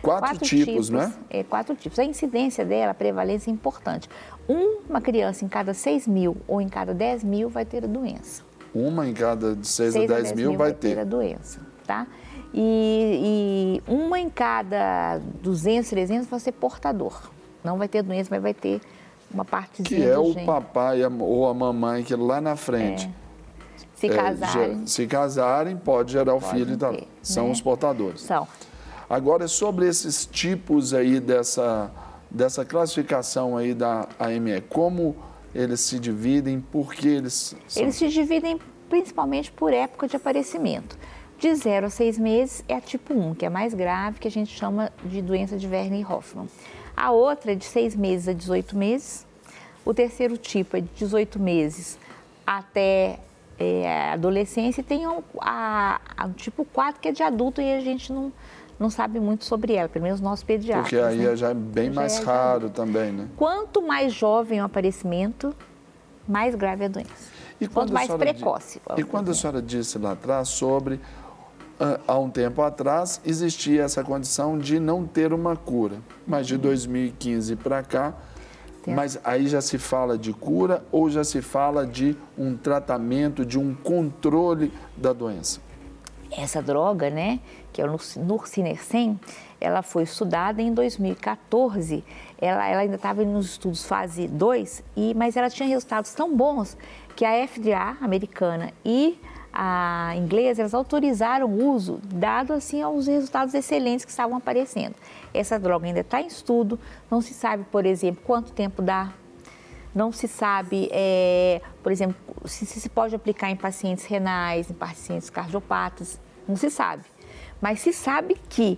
4 tipos, né? 4 tipos. A incidência dela, a prevalência é importante. Uma criança em cada 6 mil ou em cada 10 mil vai ter a doença. Uma em cada 6 a 10 mil vai ter a doença, tá? E uma em cada 200, 300 vai ser portador. Não vai ter doença, mas vai ter uma partezinha que é do o gene. Papai ou a mamãe que lá na frente. Se casarem, pode gerar o filho e tal. São os portadores. São. Agora, sobre esses tipos aí dessa classificação aí da AME, como eles se dividem, por que eles são? Eles se dividem principalmente por época de aparecimento. De 0 a 6 meses é a tipo 1, que é mais grave, que a gente chama de doença de Wernicke-Hoffmann. A outra é de 6 meses a 18 meses. O terceiro tipo é de 18 meses até a adolescência. E tem o tipo 4, que é de adulto, e a gente não sabe muito sobre ela, pelo menos nossos pediatras. Porque aí né? já é bem mais raro também, né? Quanto mais jovem o aparecimento, mais grave a doença. E quanto mais precoce. E quando a senhora disse lá atrás sobre, há um tempo atrás, existia essa condição de não ter uma cura, mas de 2015 para cá, mas aí já se fala de cura ou já se fala de um tratamento, de um controle da doença? Essa droga, né, que é o Nusinersen, ela foi estudada em 2014, ela ainda estava nos estudos fase 2, mas ela tinha resultados tão bons que a FDA americana e a inglesa, elas autorizaram o uso, dado assim aos resultados excelentes que estavam aparecendo. Essa droga ainda está em estudo, não se sabe, por exemplo, quanto tempo dá, não se sabe, por exemplo, se pode aplicar em pacientes renais, em pacientes cardiopatas, não se sabe. Mas se sabe que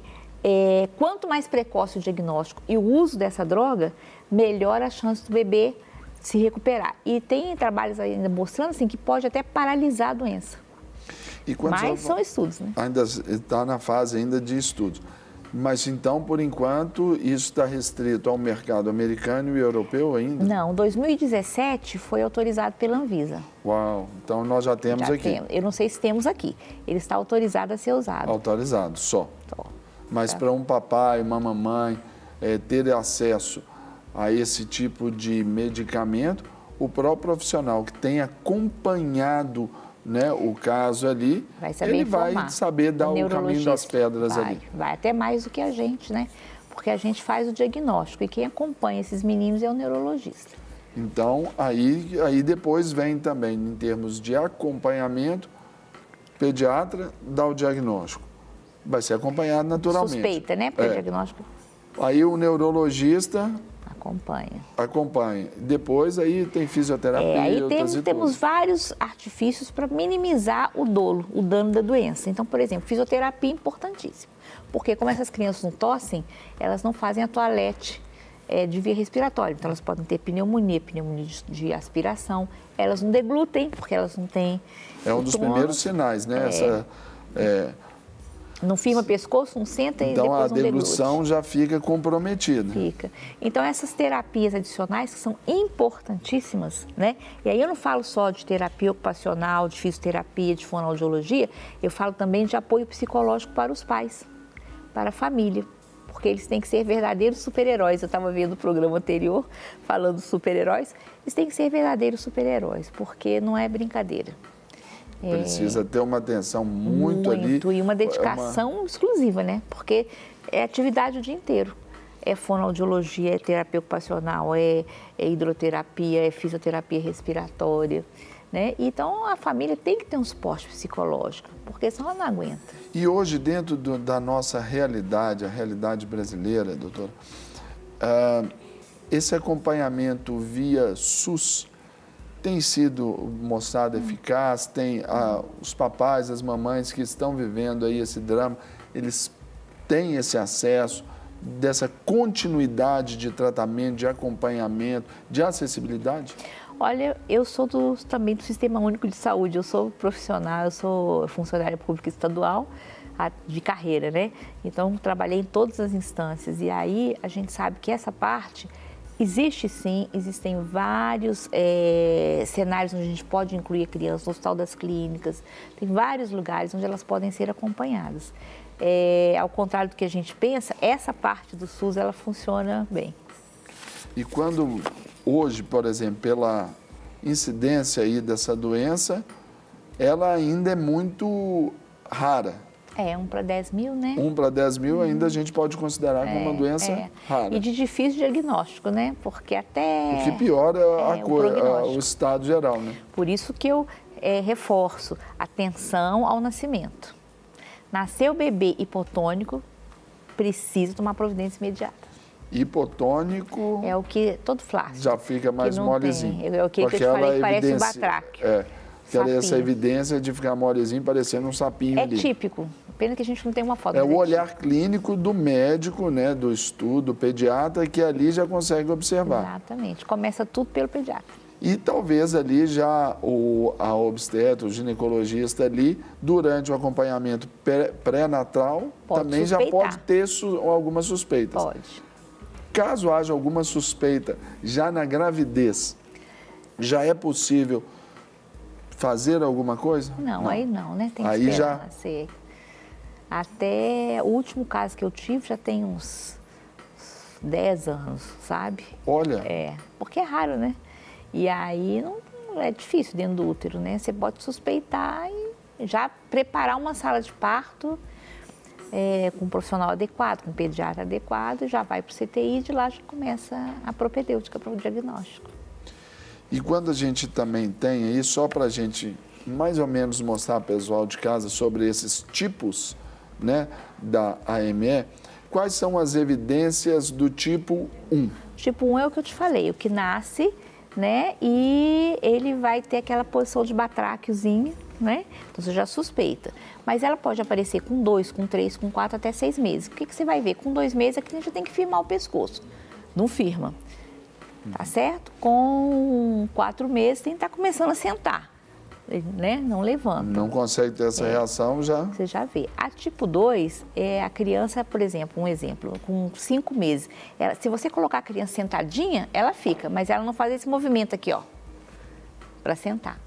quanto mais precoce o diagnóstico e o uso dessa droga, melhor a chance do bebê se recuperar. E tem trabalhos ainda mostrando assim, que pode até paralisar a doença. Mas são estudos, né? Ainda está na fase ainda de estudos. Mas então, por enquanto, isso está restrito ao mercado americano e europeu ainda? Não, 2017 foi autorizado pela Anvisa. Uau, então nós já temos aqui. Eu não sei se temos aqui. Ele está autorizado a ser usado. Autorizado, só. Mas para um papai, uma mamãe ter acesso a esse tipo de medicamento, o próprio profissional que tem acompanhado, né, o caso ali, ele vai saber dar o caminho das pedras ali. Vai até mais do que a gente, né? Porque a gente faz o diagnóstico e quem acompanha esses meninos é o neurologista. Então, aí depois vem também, em termos de acompanhamento, pediatra dá o diagnóstico. Vai ser acompanhado naturalmente. Suspeita, né? Para o diagnóstico. Aí o neurologista acompanha. Depois aí tem fisioterapia. Aí temos vários artifícios para minimizar o dolo, o dano da doença. Então, por exemplo, fisioterapia é importantíssima. Porque como essas crianças não tossem, elas não fazem a toalete de via respiratória. Então, elas podem ter pneumonia de aspiração. Elas não deglutem, porque elas não têm... É um dos primeiros sinais, né? Não firma pescoço, não senta e depois não deglute. Então, a deglução já fica comprometida. Fica. Então, essas terapias adicionais que são importantíssimas, né? E aí eu não falo só de terapia ocupacional, de fisioterapia, de fonoaudiologia, eu falo também de apoio psicológico para os pais, para a família, porque eles têm que ser verdadeiros super-heróis. Eu estava vendo o programa anterior falando dos super-heróis, eles têm que ser verdadeiros super-heróis, porque não é brincadeira. Precisa ter uma atenção muito ali. E uma dedicação exclusiva, né? Porque é atividade o dia inteiro. É fonoaudiologia, é terapia ocupacional, é hidroterapia, é fisioterapia respiratória, né? Então, a família tem que ter um suporte psicológico, porque senão ela não aguenta. E hoje, dentro da nossa realidade, a realidade brasileira, doutora, esse acompanhamento via SUS tem sido mostrado eficaz, tem os papais, as mamães que estão vivendo aí esse drama, eles têm esse acesso dessa continuidade de tratamento, de acompanhamento, de acessibilidade? Olha, eu sou também do Sistema Único de Saúde, eu sou profissional, eu sou funcionária pública estadual de carreira, né? Então, trabalhei em todas as instâncias e aí a gente sabe que essa parte... Existe sim, existem vários cenários onde a gente pode incluir a criança, no Hospital das Clínicas, tem vários lugares onde elas podem ser acompanhadas. Ao contrário do que a gente pensa, essa parte do SUS, ela funciona bem. E quando hoje, por exemplo, pela incidência aí dessa doença, ela ainda é muito rara. 1 para 10 mil, né? 1 para 10 mil ainda a gente pode considerar como uma doença rara. E de difícil diagnóstico, né? Porque até... O que piora o estado geral, né? Por isso que eu reforço atenção ao nascimento. Nasceu o bebê hipotônico, precisa tomar providência imediata. Hipotônico... É o que todo flácido. Já fica mais molezinho. É o que eu te falei que parece um batraque. Essa evidência de ficar molezinho parecendo um sapinho ali. É típico. Pena que a gente não tem uma foto. É o olhar clínico do médico, né, do estudo, do pediatra, que ali já consegue observar. Exatamente. Começa tudo pelo pediatra. E talvez ali já a obstetra, o ginecologista ali, durante o acompanhamento pré-natal, também suspeitar. já pode ter algumas suspeitas. Pode. Caso haja alguma suspeita já na gravidez, já é possível fazer alguma coisa? Não, aí não, né? Tem que aí esperar já nascer. Até o último caso que eu tive já tem uns 10 anos, sabe? Olha. Porque é raro, né? E aí não é difícil dentro do útero, né? Você pode suspeitar e já preparar uma sala de parto com um profissional adequado, com um pediatra adequado, já vai para o CTI e de lá já começa a propedêutica para o diagnóstico. E quando a gente também tem aí, só para a gente mais ou menos mostrar para o pessoal de casa sobre esses tipos, né, da AME, quais são as evidências do tipo 1? Tipo 1 é o que eu te falei, o que nasce, né, e ele vai ter aquela posição de batráquiozinho, né, então você já suspeita. Mas ela pode aparecer com 2, com 3, com 4, até 6 meses. O que você vai ver? Com 2 meses a cliente já tem que firmar o pescoço, não firma, tá certo? Com 4 meses tem que estar começando a sentar, né, não levanta. Não consegue ter essa reação já? Você já vê. A tipo 2 é a criança, por exemplo, um exemplo, com 5 meses. Se você colocar a criança sentadinha, ela fica, mas ela não faz esse movimento aqui, ó, para sentar.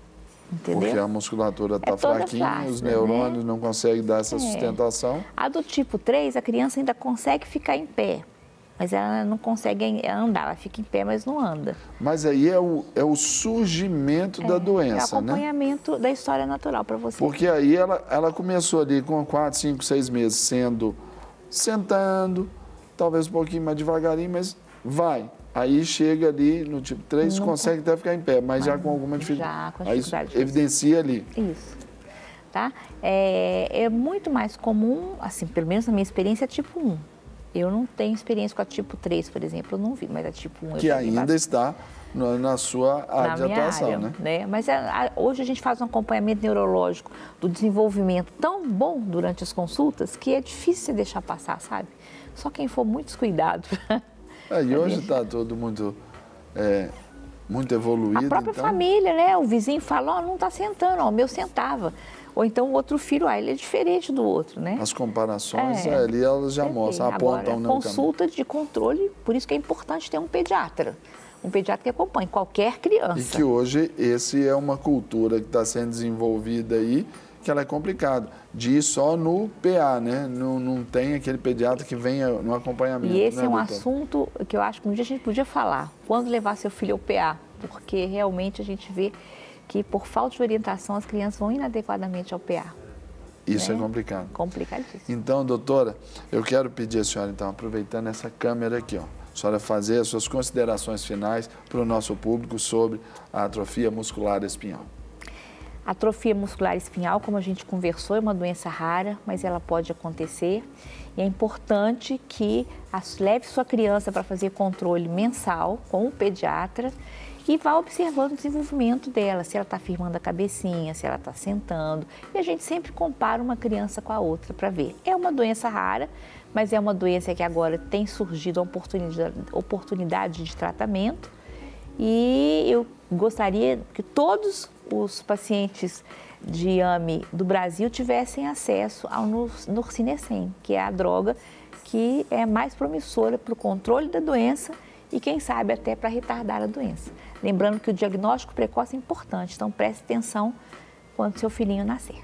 Entendeu? Porque a musculatura está fraquinha, flácida, os neurônios, né? não conseguem dar essa sustentação. A do tipo 3, a criança ainda consegue ficar em pé, mas ela não consegue andar, ela fica em pé, mas não anda. Mas aí é o surgimento da doença, é o acompanhamento da história natural para você. Porque aí ela começou ali com 4, 5, 6 meses sentando, talvez um pouquinho mais devagarinho, mas vai. Aí chega ali no tipo 3, consegue até ficar em pé, mas já com alguma dificuldade. Já com dificuldade. Aí evidencia ali. Isso. Tá? É muito mais comum, assim, pelo menos na minha experiência, tipo 1. Eu não tenho experiência com a tipo 3, por exemplo, eu não vi, mas a tipo 1 eu que ainda está na sua área de atuação, né? Mas hoje a gente faz um acompanhamento neurológico do desenvolvimento tão bom durante as consultas que é difícil você deixar passar, sabe? Só quem for muito descuidado. E hoje está todo mundo muito evoluído. A própria família, né? O vizinho fala, não está sentando, o meu sentava. Ou então o outro filho, ele é diferente do outro, né? As comparações ali, elas já mostram, apontam. Agora, consulta de controle, por isso que é importante ter um pediatra. Um pediatra que acompanhe qualquer criança. E que hoje esse é uma cultura que está sendo desenvolvida aí, que ela é complicada. De ir só no PA, né? Não tem aquele pediatra que venha no acompanhamento. E esse né, é um doutor? assunto que eu acho que um dia a gente podia falar. Quando levar seu filho ao PA? Porque realmente a gente vê que por falta de orientação as crianças vão inadequadamente ao PA. Isso né? é complicado. Complicadíssimo. Então, doutora, eu quero pedir a senhora, então, aproveitando essa câmera aqui, ó, a senhora fazer as suas considerações finais para o nosso público sobre a atrofia muscular espinhal. A atrofia muscular espinhal, como a gente conversou, é uma doença rara, mas ela pode acontecer. E é importante que leve sua criança para fazer controle mensal com o pediatra e vá observando o desenvolvimento dela, se ela está firmando a cabecinha, se ela está sentando. E a gente sempre compara uma criança com a outra para ver. É uma doença rara, mas é uma doença que agora tem surgido a oportunidade de tratamento. E eu gostaria que todos os pacientes de AME do Brasil tivessem acesso ao Nursinecem, que é a droga que é mais promissora para o controle da doença e, quem sabe, até para retardar a doença. Lembrando que o diagnóstico precoce é importante, então preste atenção quando seu filhinho nascer.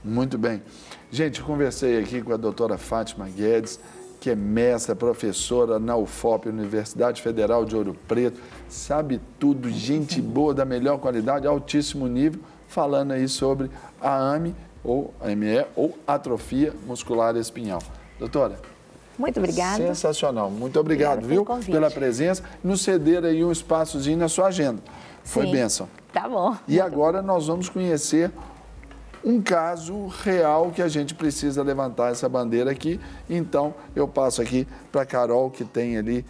Muito bem. Gente, eu conversei aqui com a doutora Fátima Guedes, que é mestra, professora na UFOP, Universidade Federal de Ouro Preto, sabe tudo, gente boa, da melhor qualidade, altíssimo nível, falando aí sobre a AME, ou AME, ou atrofia muscular espinhal. Doutora. Muito obrigada. Sensacional. Muito obrigado, viu, pela presença, nos ceder aí um espaçozinho na sua agenda. Foi bênção. Tá bom. E agora nós vamos conhecer um caso real que a gente precisa levantar essa bandeira aqui. Então, eu passo aqui para a Carol, que tem ali,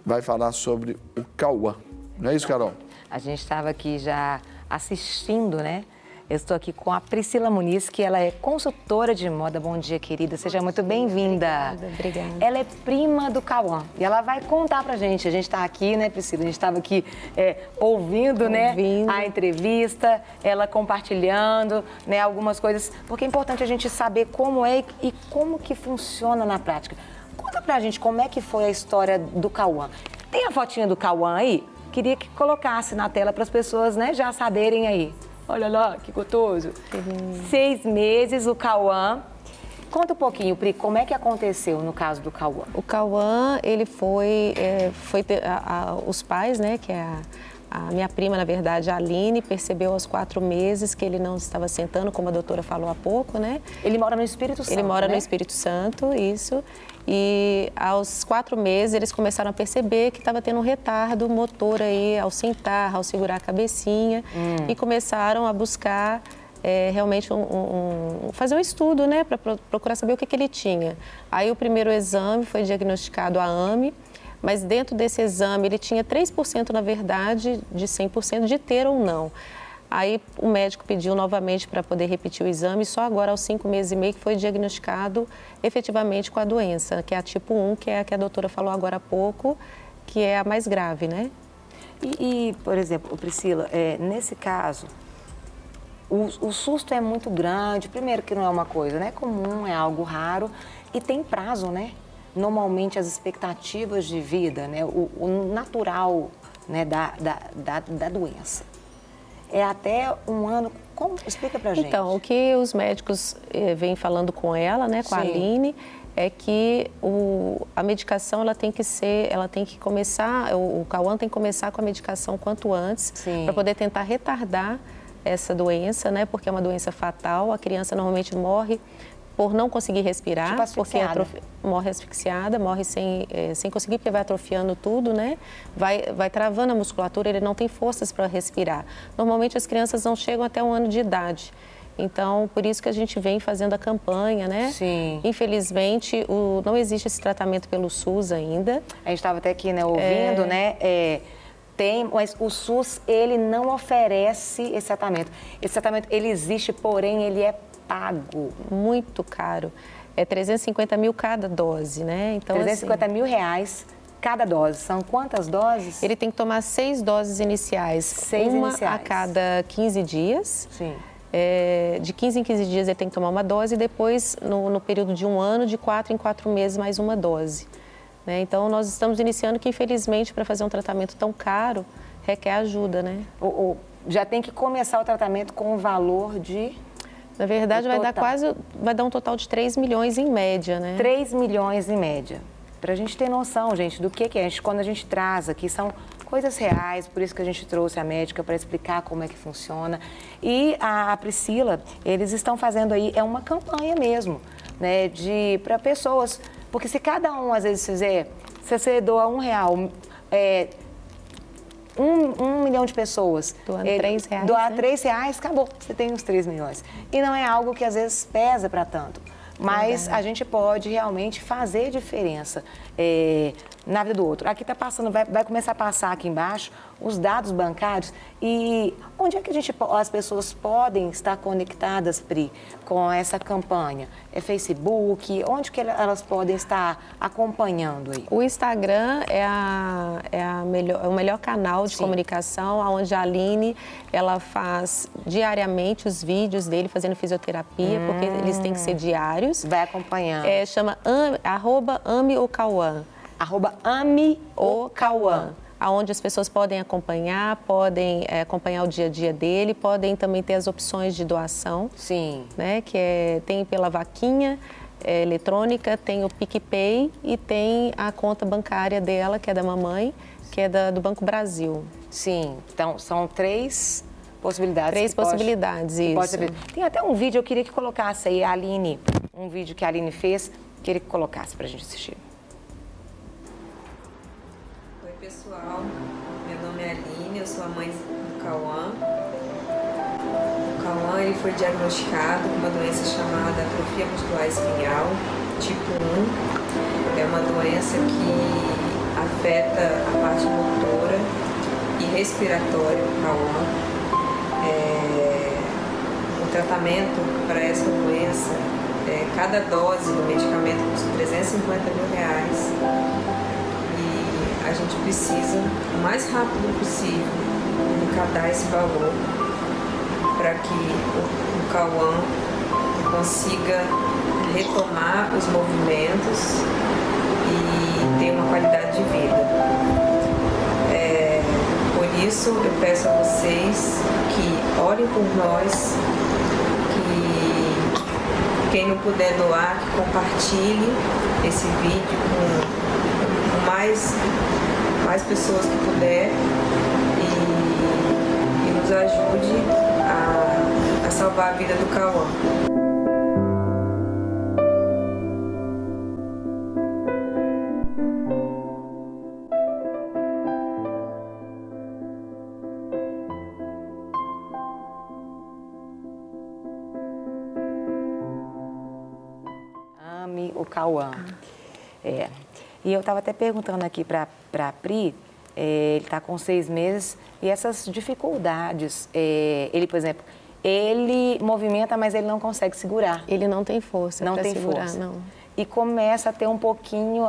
vai falar sobre o Cauã. Não é isso, Carol? A gente estava aqui já assistindo, né, Eu estou aqui com a Priscila Muniz, que ela é consultora de moda. Bom dia, querida. Seja muito bem-vinda. Obrigada. Ela é prima do Cauã e ela vai contar pra gente. A gente está aqui, né, Priscila? A gente estava aqui ouvindo, né, a entrevista, ela compartilhando, né, algumas coisas, porque é importante a gente saber como é e como que funciona na prática. Conta pra gente como é que foi a história do Cauã. Tem a fotinha do Cauã aí? Queria que colocasse na tela para as pessoas, né, já saberem aí. Olha lá, que gostoso. 6 meses, o Cauã. Conta um pouquinho, Pri, como é que aconteceu no caso do Cauã? O Cauã, ele foi os pais, né, que é a minha prima, na verdade, a Aline, percebeu aos 4 meses que ele não estava sentando, como a doutora falou há pouco, né? Ele mora no Espírito Santo, Ele mora né? no Espírito Santo, isso. E aos 4 meses eles começaram a perceber que estava tendo um retardo motor aí ao sentar, ao segurar a cabecinha e começaram a buscar realmente fazer um estudo, né, para procurar saber o que ele tinha. Aí o primeiro exame foi diagnosticado a AME, mas dentro desse exame ele tinha 3%, na verdade, de 100% de ter ou não. Aí o médico pediu novamente para poder repetir o exame e só agora, aos 5 meses e meio, que foi diagnosticado efetivamente com a doença, que é a tipo 1, que é a que a doutora falou agora há pouco, que é a mais grave, né? E por exemplo, Priscila, nesse caso, o susto é muito grande. Primeiro que não é uma coisa, né, comum, é algo raro e tem prazo, né? Normalmente as expectativas de vida, né, o natural, né, da doença é até 1 ano. Como? Explica pra gente. Então, o que os médicos vêm falando com ela, né, com a Aline, é que a medicação ela tem que começar, o Cauã tem que começar com a medicação quanto antes, para poder tentar retardar essa doença, né, porque é uma doença fatal. A criança normalmente morre por não conseguir respirar, tipo porque morre asfixiada, morre sem conseguir, porque vai atrofiando tudo, né? Vai travando a musculatura, ele não tem forças para respirar. Normalmente as crianças não chegam até 1 ano de idade. Então, por isso que a gente vem fazendo a campanha, né? Sim. Infelizmente, não existe esse tratamento pelo SUS ainda. A gente estava até aqui, né, ouvindo, né? Mas o SUS, ele não oferece esse tratamento. Esse tratamento, ele existe, porém, ele é pago. Muito caro. É 350 mil cada dose, né? Então, 350 mil reais cada dose. São quantas doses? Ele tem que tomar 6 doses iniciais. 6 uma iniciais. a cada 15 dias. Sim. De 15 em 15 dias ele tem que tomar uma dose e depois, no período de 1 ano, de 4 em 4 meses, mais uma dose. Né? Então, nós estamos iniciando que, infelizmente, para fazer um tratamento tão caro, requer ajuda, né? Já tem que começar o tratamento com o valor de... Na verdade, vai dar um total de 3 milhões em média, né? 3 milhões em média. Para a gente ter noção, gente, do que é. Quando a gente traz aqui, são coisas reais, por isso que a gente trouxe a médica para explicar como é que funciona. E a Priscila, eles estão fazendo aí, é uma campanha mesmo, né, para pessoas. Porque se cada um, às vezes, fizer, se você doa R$1, 1 milhão de pessoas. Doando R$3. Doar né? R$3, acabou. Você tem uns 3 milhões. E não é algo que às vezes pesa para tanto. Mas a gente pode realmente fazer diferença na vida do outro. Aqui está passando, vai começar a passar aqui embaixo os dados bancários. E onde é que as pessoas podem estar conectadas, Pri, com essa campanha? É Facebook? Onde que elas podem estar acompanhando aí? O Instagram é o melhor canal de comunicação, onde a Aline ela faz diariamente os vídeos dele fazendo fisioterapia, porque eles têm que ser diários. Vai acompanhando. Chama @AmeOCauã. @AmeOCauã. Onde as pessoas podem acompanhar o dia a dia dele, podem também ter as opções de doação. Sim. Né, tem pela vaquinha eletrônica, tem o PicPay e tem a conta bancária dela, que é da mamãe, que é do Banco Brasil. Sim, então são 3 possibilidades. 3 possibilidades, isso. Tem até um vídeo, eu queria que colocasse aí, a Aline, um vídeo que a Aline fez, queria que colocasse pra gente assistir. Pessoal, meu nome é Aline, eu sou a mãe do Cauã. O Cauã ele foi diagnosticado com uma doença chamada atrofia muscular espinhal, tipo 1. É uma doença que afeta a parte motora e respiratória do Cauã. tratamento para essa doença, cada dose do medicamento custa R$350 mil. E a gente precisa, o mais rápido possível, arrecadar esse valor para que o Cauã consiga retomar os movimentos e ter uma qualidade de vida. Por isso, eu peço a vocês que orem por nós, que quem não puder doar, que compartilhe esse vídeo com mais pessoas que puder e nos ajude a salvar a vida do Cauã. O Cauã. E eu estava até perguntando aqui para a Pri, ele está com 6 meses, e essas dificuldades, ele, por exemplo, ele movimenta, mas ele não consegue segurar. Ele não tem força para segurar, não. E começa a ter um pouquinho,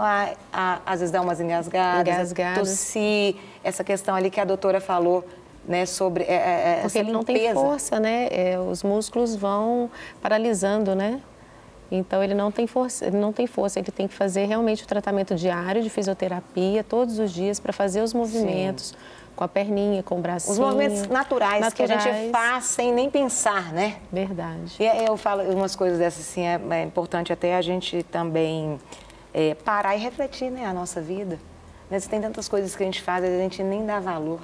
às vezes dá umas engasgadas, tossir, essa questão ali que a doutora falou, né, sobre porque ele não tem força, né? Os músculos vão paralisando, né? Então, ele não tem força, ele tem que fazer realmente o tratamento diário de fisioterapia todos os dias para fazer os movimentos. Sim. Com a perninha, com o bracinho. Os movimentos naturais que a gente faz sem nem pensar, né? Verdade. E eu falo umas coisas dessas assim, é importante até a gente também parar e refletir, né, a nossa vida. Mas tem tantas coisas que a gente faz e a gente nem dá valor.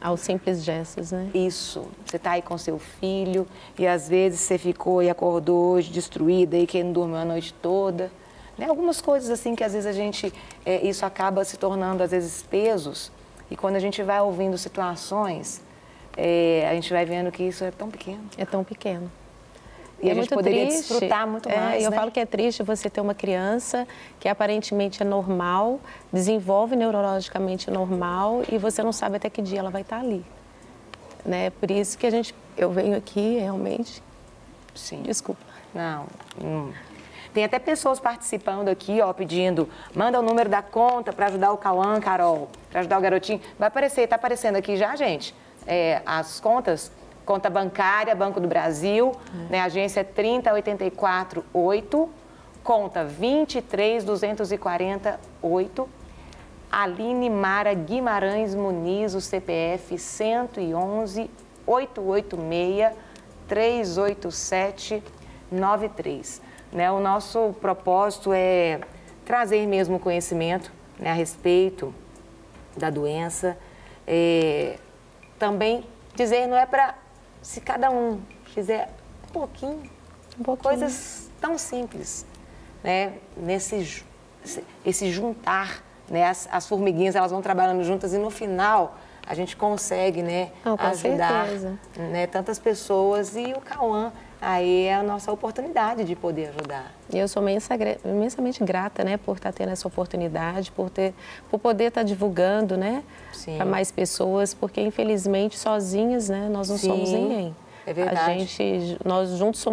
Aos simples gestos, né? Isso. Você está aí com seu filho e às vezes você ficou e acordou hoje destruída e que não dormiu a noite toda. Né? Algumas coisas assim que às vezes a gente, isso acaba se tornando às vezes pesos. E quando a gente vai ouvindo situações, a gente vai vendo que isso é tão pequeno. É tão pequeno. E a gente poderia desfrutar muito mais, eu né? falo que é triste você ter uma criança que aparentemente é normal, desenvolve neurologicamente normal e você não sabe até que dia ela vai estar ali. Né? Por isso que eu venho aqui realmente... Sim. Desculpa. Não. Tem até pessoas participando aqui, ó, pedindo, manda o número da conta para ajudar o Cauã, Carol, para ajudar o garotinho. Vai aparecer, tá aparecendo aqui já, gente, as contas... Conta bancária, Banco do Brasil, né, agência 30848, conta 23248, Aline Mara Guimarães Muniz, o CPF 111 886 387 93. Né, o nosso propósito é trazer mesmo conhecimento, né, a respeito da doença, também dizer, não é para... Se cada um fizer um pouquinho, coisas tão simples, né? Esse juntar, né? As formiguinhas, elas vão trabalhando juntas e no final a gente consegue, né, ajudar, né, tantas pessoas. E o Cauã, aí é a nossa oportunidade de poder ajudar. E eu sou imensamente grata, né, por estar tendo essa oportunidade, por poder estar divulgando, né, para mais pessoas, porque infelizmente sozinhas, né, nós não somos ninguém. É verdade. Nós juntos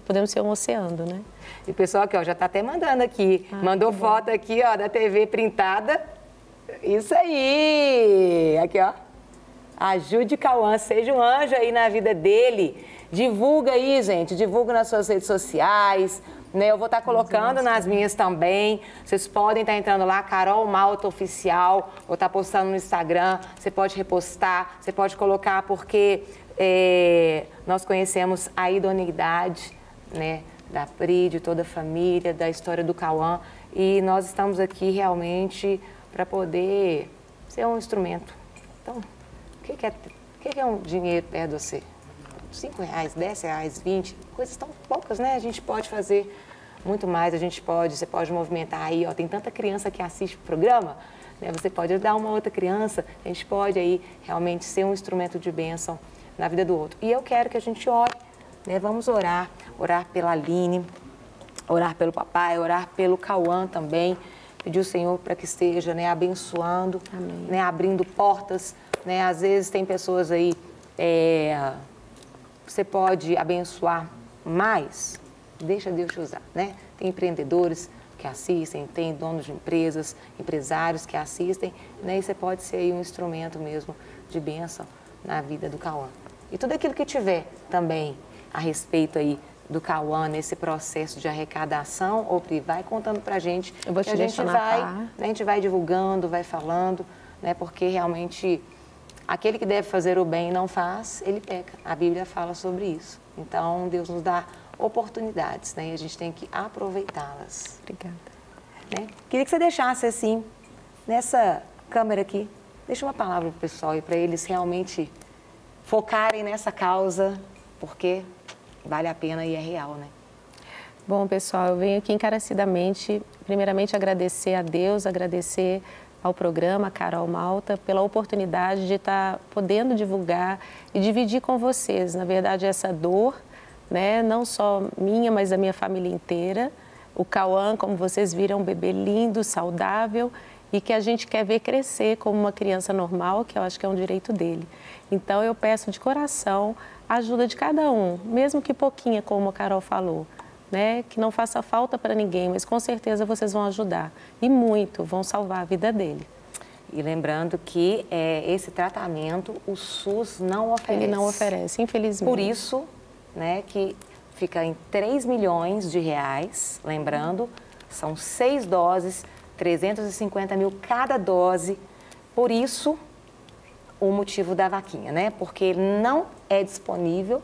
podemos ser um oceano, né? E o pessoal aqui, ó, já está até mandando aqui, mandou foto aqui, ó, da TV printada. Isso aí! Aqui, ó. Ajude o Cauã, seja um anjo aí na vida dele. Divulga aí, gente, divulga nas suas redes sociais, né? Eu vou estar colocando nas minhas também. Vocês podem estar entrando lá, Carol Malta Oficial, vou estar postando no Instagram, você pode repostar, você pode colocar, porque nós conhecemos a idoneidade, né, da Pri, de toda a família, da história do Cauã, e nós estamos aqui realmente para poder ser um instrumento. Então, o que é um dinheiro perto de você? R$5, R$10, 20, coisas tão poucas, né? A gente pode fazer muito mais, você pode movimentar aí, ó, tem tanta criança que assiste o programa, né? Você pode ajudar uma outra criança, a gente pode aí realmente ser um instrumento de bênção na vida do outro. E eu quero que a gente ore, né? Vamos orar pela Aline, orar pelo papai, orar pelo Cauã também, pedir ao Senhor para que esteja, né, abençoando, né, abrindo portas, né? Às vezes tem pessoas aí você pode abençoar mais, deixa Deus te usar, né? Tem empreendedores que assistem, tem donos de empresas, empresários que assistem, né? E você pode ser aí um instrumento mesmo de bênção na vida do Cauã. E tudo aquilo que tiver também a respeito aí do Cauã nesse processo de arrecadação, ou Pri, vai contando pra gente. Eu vou te deixar na né, a gente vai divulgando, vai falando, né? Porque realmente aquele que deve fazer o bem e não faz, ele peca. A Bíblia fala sobre isso. Então, Deus nos dá oportunidades, né? E a gente tem que aproveitá-las. Obrigada. Né? Queria que você deixasse assim, nessa câmera aqui, deixa uma palavra pro pessoal e para eles realmente focarem nessa causa, porque vale a pena e é real, né? Bom, pessoal, eu venho aqui encarecidamente, primeiramente agradecer a Deus, agradecer ao programa Carol Malta pela oportunidade de estar podendo divulgar e dividir com vocês, na verdade, essa dor, né? Não só minha, mas da minha família inteira. O Cauã, como vocês viram, é um bebê lindo, saudável e que a gente quer ver crescer como uma criança normal, que eu acho que é um direito dele. Então, eu peço de coração a ajuda de cada um, mesmo que pouquinha, como a Carol falou, né? Que não faça falta para ninguém, mas com certeza vocês vão ajudar e muito, vão salvar a vida dele. E lembrando que esse tratamento o SUS não oferece. Ele não oferece, infelizmente. Por isso, né, que fica em 3 milhões de reais, lembrando, são 6 doses, 350 mil cada dose. Por isso, o motivo da vaquinha, né? Porque ele não é disponível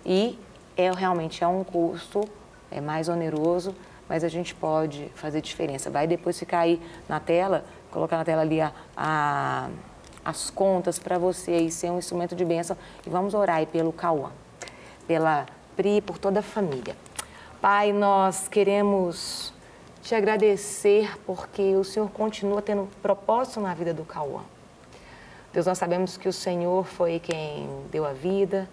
e realmente é um custo mais oneroso, mas a gente pode fazer diferença. Vai depois ficar aí na tela, colocar na tela ali as contas para você aí ser um instrumento de bênção. E vamos orar aí pelo Cauã, pela Pri, por toda a família. Pai, nós queremos te agradecer porque o Senhor continua tendo propósito na vida do Cauã. Deus, nós sabemos que o Senhor foi quem deu a vida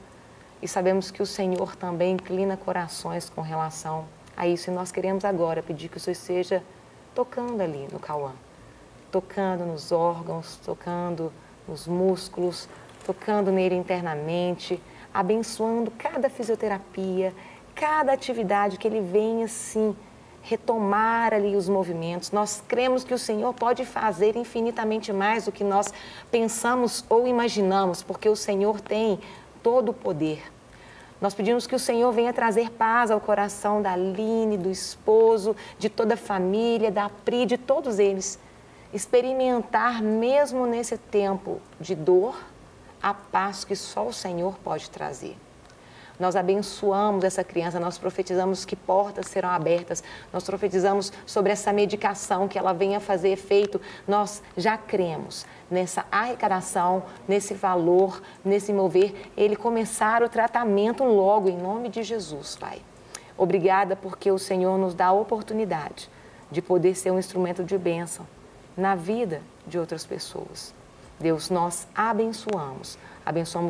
e sabemos que o Senhor também inclina corações com relação a isso. E nós queremos agora pedir que o Senhor esteja tocando ali no Cauã, tocando nos órgãos, tocando nos músculos, tocando nele internamente, abençoando cada fisioterapia, cada atividade que ele venha, assim, retomar ali os movimentos. Nós cremos que o Senhor pode fazer infinitamente mais do que nós pensamos ou imaginamos, porque o Senhor tem todo o poder. Nós pedimos que o Senhor venha trazer paz ao coração da Aline, do esposo, de toda a família, da Pri, de todos eles. Experimentar mesmo nesse tempo de dor, a paz que só o Senhor pode trazer. Nós abençoamos essa criança, nós profetizamos que portas serão abertas, nós profetizamos sobre essa medicação, que ela venha fazer efeito. Nós já cremos nessa arrecadação, nesse valor, nesse mover, ele começar o tratamento logo, em nome de Jesus, Pai. Obrigada porque o Senhor nos dá a oportunidade de poder ser um instrumento de bênção na vida de outras pessoas. Deus, nós abençoamos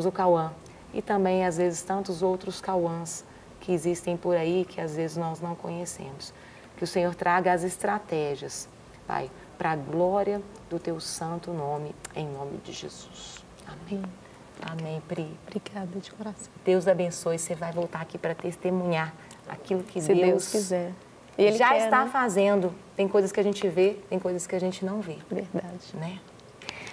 o Cauã e também, às vezes, tantos outros Cauãs que existem por aí, que às vezes nós não conhecemos. Que o Senhor traga as estratégias, Pai, para a glória do Teu santo nome, em nome de Jesus. Amém. Amém, Pri. Obrigada de coração. Deus abençoe. Você vai voltar aqui para testemunhar aquilo que Se Deus quiser. E Ele já quer, está, né? fazendo. Tem coisas que a gente vê, tem coisas que a gente não vê. Verdade. Né?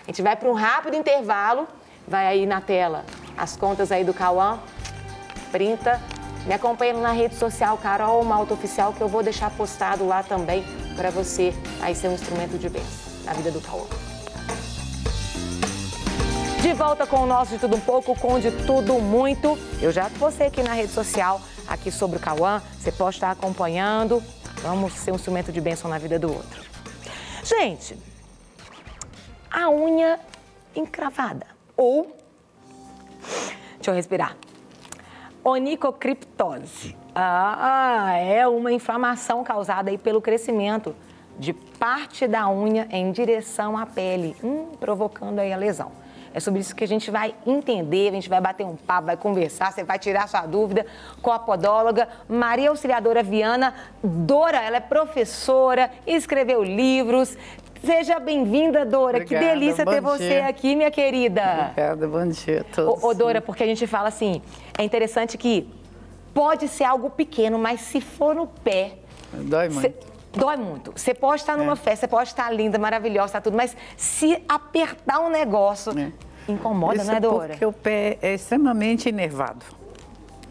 A gente vai para um rápido intervalo. Vai aí na tela as contas aí do Cauã. Printa. Me acompanha na rede social Carol Malta Oficial, que eu vou deixar postado lá também para você aí ser um instrumento de bênção na vida do Cauã. De volta com o nosso De Tudo Um Pouco, com De Tudo Muito. Eu já postei aqui na rede social, aqui sobre o Cauã. Você pode estar acompanhando. Vamos ser um instrumento de bênção na vida do outro. Gente, a unha encravada ou, deixa eu respirar, onicocriptose. É uma inflamação causada aí pelo crescimento de parte da unha em direção à pele, provocando aí a lesão. É sobre isso que a gente vai entender, a gente vai bater um papo, vai conversar, você vai tirar sua dúvida com a podóloga Maria Auxiliadora Viana Dora. Ela é professora, escreveu livros, Seja bem-vinda, Dora. Obrigada, Que delícia ter bom você dia. aqui, minha querida. Obrigada, bom dia a todos. Ô, Dora, porque a gente fala assim, é interessante que pode ser algo pequeno, mas se for no pé... Dói muito. Dói muito. Você pode estar numa festa, você pode estar linda, maravilhosa, tá tudo, mas se apertar um negócio, incomoda, Isso não é, Dora? porque o pé é extremamente inervado.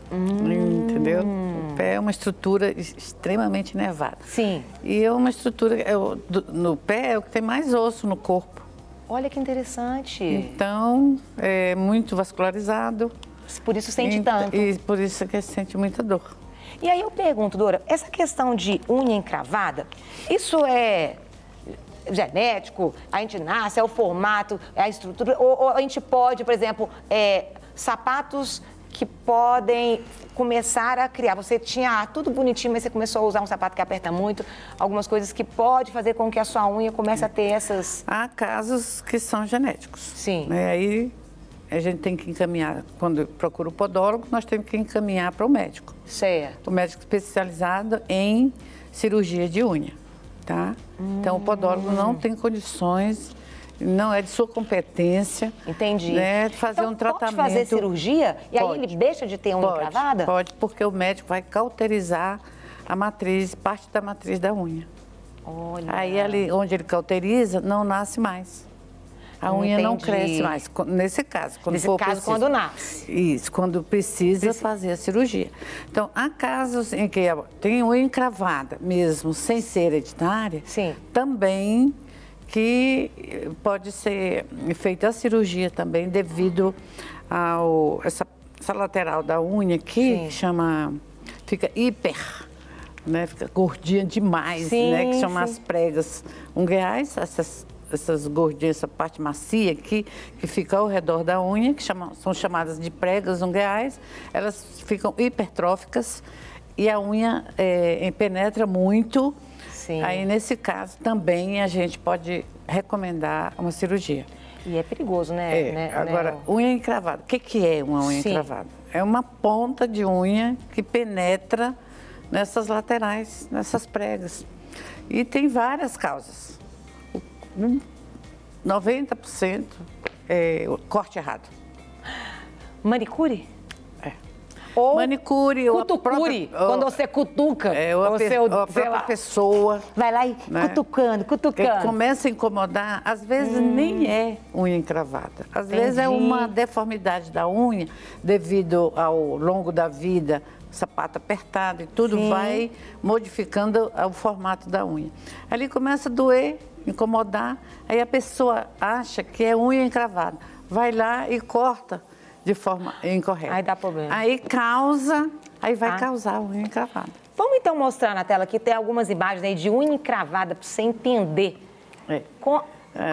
Entendeu? O pé é uma estrutura extremamente inervada. Sim. E é uma estrutura, no pé é o que tem mais osso no corpo. Olha que interessante. Então, é muito vascularizado. Por isso sente tanto. E por isso que sente muita dor. E aí eu pergunto, Dora, essa questão de unha encravada, isso é genético? A gente nasce, é o formato, é a estrutura? Ou a gente pode, por exemplo, sapatos que podem começar a criar? Você tinha tudo bonitinho, mas você começou a usar um sapato que aperta muito, algumas coisas que pode fazer com que a sua unha comece a ter essas... Há casos que são genéticos. Sim. Aí a gente tem que encaminhar, quando procura o podólogo, nós temos que encaminhar para o médico. Certo. O médico especializado em cirurgia de unha, tá? Então o podólogo não tem condições, não é de sua competência. Entendi. Né, fazer então, um tratamento. Pode fazer cirurgia e Pode. aí ele deixa de ter unha encravada? Pode, porque o médico vai cauterizar a matriz, parte da matriz da unha. Olha. Aí ali onde ele cauteriza, não nasce mais. A unha não cresce mais, nesse caso. Quando nasce. Isso, quando precisa fazer a cirurgia. Então, há casos em que tem unha encravada mesmo, sem ser hereditária, também que pode ser feita a cirurgia também devido a essa lateral da unha que fica hiper, né? Fica gordinha demais, né? Que chama as pregas ungueais, essas gordinhas, essa parte macia aqui, que fica ao redor da unha, que são chamadas de pregas ungueais, elas ficam hipertróficas e a unha penetra muito. Sim. Aí, nesse caso, também a gente pode recomendar uma cirurgia. E é perigoso, né? Agora, unha encravada. O que é uma unha encravada? É uma ponta de unha que penetra nessas laterais, nessas pregas. E tem várias causas. 90% é corte errado. Manicure? Ou manicure, ou cutucure, quando você cutuca. Ou a própria pessoa. Vai lá e cutucando. Que começa a incomodar, às vezes nem é unha encravada. Às vezes é uma deformidade da unha, devido ao longo da vida, sapato apertado e tudo vai modificando o formato da unha. Ali começa a doer, incomodar, aí a pessoa acha que é unha encravada. Vai lá e corta de forma incorreta. Aí dá problema. Aí vai causar unha encravada. Vamos então mostrar na tela aqui, tem algumas imagens aí de unha encravada para você entender.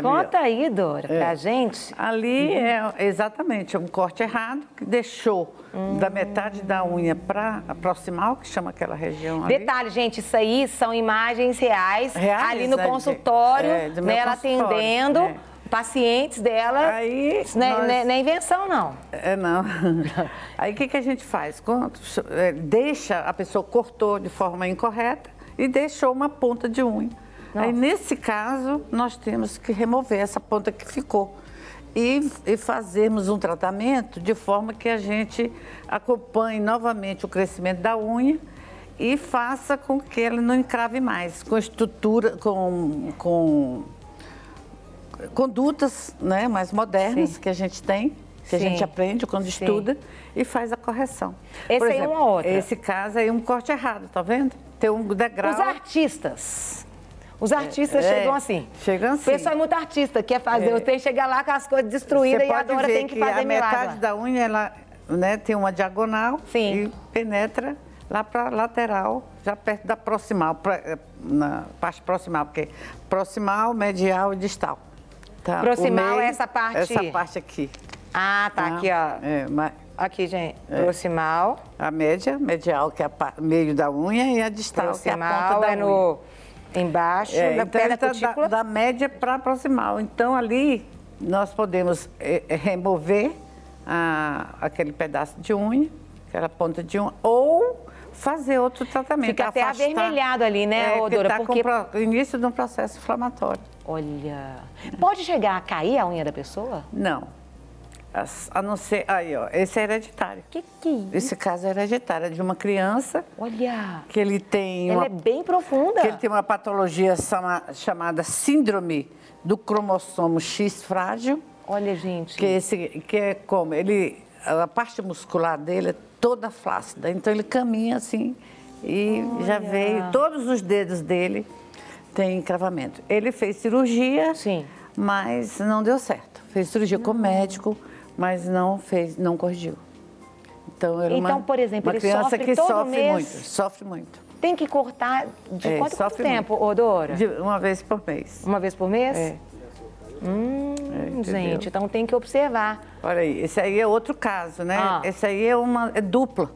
Conta aí, Dora, pra gente. Ali é exatamente um corte errado que deixou da metade da unha para a proximal, que chama aquela região ali. Detalhe, gente, isso aí são imagens reais ali no consultório, né, ela atendendo pacientes dela. Aí não é invenção, não. Não. Aí o que a gente faz? Deixa, a pessoa cortou de forma incorreta e deixou uma ponta de unha. Aí, nesse caso, nós temos que remover essa ponta que ficou e fazermos um tratamento de forma que a gente acompanhe novamente o crescimento da unha e faça com que ela não encrave mais, com estrutura, com condutas, né, mais modernas que a gente tem, que a gente aprende quando estuda e faz a correção. Esse aí é uma outra. Esse caso aí é um corte errado, tá vendo? Tem um degrau. Os artistas chegam assim. Chegam assim. O pessoal é muito artista, quer fazer. Tem que chegar lá com as coisas destruídas e a Dora tem que fazer milagre. A metade da unha, ela, né, tem uma diagonal e penetra lá para a lateral, já perto da proximal, na parte proximal, porque proximal, medial e distal. Tá? Proximal é essa parte? Essa parte aqui. Ah, tá aqui, ó. Aqui, gente, proximal. A média, medial, que é o meio da unha, e a distal, proximal, que é a ponta da unha. Embaixo, da pé da cutícula. Da média para proximal. Então, ali, nós podemos remover aquele pedaço de unha, aquela ponta de unha, ou fazer outro tratamento. Fica até avermelhado ali, né, Dora? Porque tá com o início de um processo inflamatório. Olha, pode chegar a cair a unha da pessoa? Não. A não ser... Aí, ó, esse é hereditário. Que é isso? Esse caso é hereditário, é de uma criança... Olha! Que ele tem Ela é bem profunda. Que ele tem uma patologia chamada síndrome do cromossomo X frágil. Olha, gente. Que é como? A parte muscular dele é toda flácida. Então, ele caminha assim e já veio... Todos os dedos dele têm encravamento. Ele fez cirurgia, sim, mas não deu certo. Fez cirurgia com o médico, mas não corrigiu. Então, por exemplo, uma ele criança sofre que todo sofre mês. muito, sofre muito. Tem que cortar de quanto tempo, Dora? Uma vez por mês. Uma vez por mês? É. Gente, então tem que observar. Olha aí, esse aí é outro caso, né? Esse aí é dupla.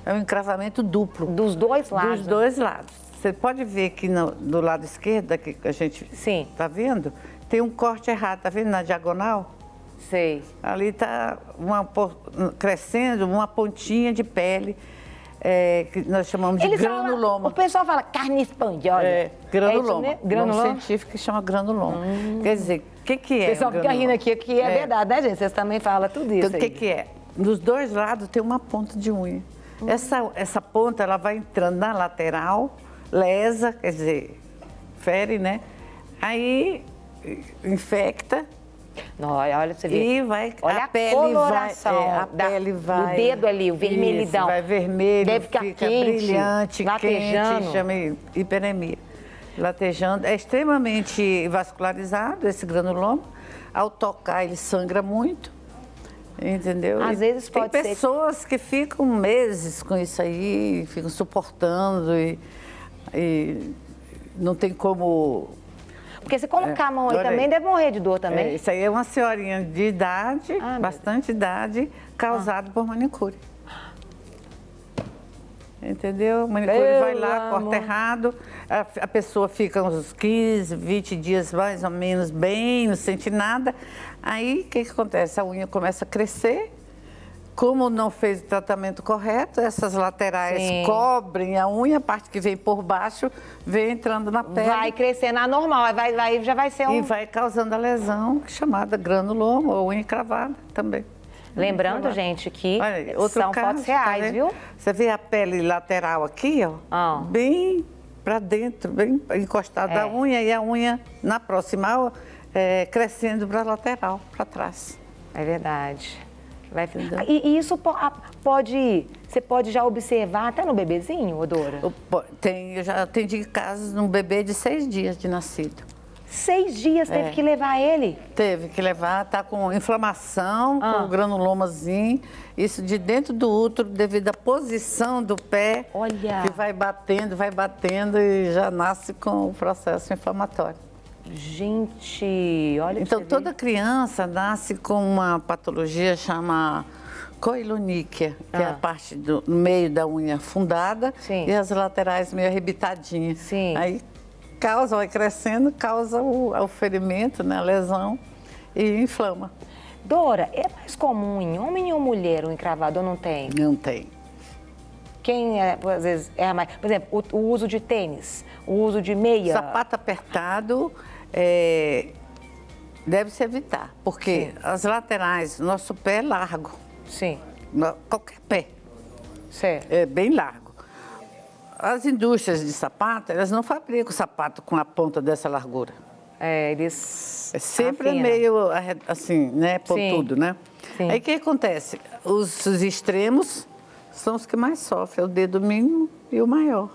É um encravamento duplo. Dos dois lados? Dos dois lados. Você pode ver aqui do lado esquerdo, aqui que a gente está vendo, tem um corte errado, tá vendo na diagonal? Sei. Ali está crescendo uma pontinha de pele, que nós chamamos de granuloma. O pessoal fala carne espandiosa. Granuloma. É granuloma? Um científico que chama granuloma. Quer dizer, o que é? O pessoal fica rindo aqui, que é verdade, né, gente? Vocês também falam tudo isso. Então, o que é? Dos dois lados tem uma ponta de unha. Essa ponta, ela vai entrando na lateral, lesa, quer dizer, fere, né? Aí infecta. Não, olha, você vê. E vai, olha a pele coloração pele vai. O dedo ali, o vermelhidão. Isso, vai vermelho, deve ficar fica quente, brilhante, latejando. quente, chama hiperemia. Latejando. É extremamente vascularizado esse granuloma. Ao tocar, ele sangra muito. Entendeu? Às vezes pode ser. Tem pessoas que ficam meses com isso aí, ficam suportando e não tem como... Porque se colocar a mão aí também, deve morrer de dor também. Isso aí é uma senhorinha de idade, bastante idade, causado por manicure. Entendeu? O manicure vai lá, corta errado, a pessoa fica uns 15, 20 dias mais ou menos bem, não sente nada. Aí, o que acontece? A unha começa a crescer. Como não fez o tratamento correto, essas laterais cobrem a unha, a parte que vem por baixo vem entrando na pele. Vai crescendo anormal, já vai ser E vai causando a lesão chamada granuloma ou unha cravada também. Lembrando, gente, que são fotos reais, viu? Você vê a pele lateral aqui, ó, bem para dentro, bem encostada da unha, e a unha na proximal crescendo para a lateral, para trás. É verdade. E isso você pode já observar até no bebezinho, Dora? Eu já atendi casos num bebê de 6 dias de nascido. 6 dias teve que levar ele? Teve que levar, tá com inflamação, com o granulomazinho, isso de dentro do útero, devido à posição do pé, que vai batendo e já nasce com o processo inflamatório. Gente, olha. Então, toda criança nasce com uma patologia chamada coiloníquia, que é a parte no meio da unha fundada e as laterais meio arrebitadinhas. Sim. Aí vai crescendo, causa o ferimento, né, a lesão e inflama. Dora, é mais comum em homem ou mulher o encravado ou não tem? Não tem. Quem às vezes é mais... Por exemplo, o uso de tênis, o uso de meia... Sapato apertado deve-se evitar, porque as laterais, nosso pé é largo. Sim. Qualquer pé. Certo. É bem largo. As indústrias de sapato, elas não fabricam sapato com a ponta dessa largura. Eles... É sempre meio assim, né, pontudo, né? Sim. Aí o que acontece? Os extremos são os que mais sofrem, o dedo mínimo e o maior.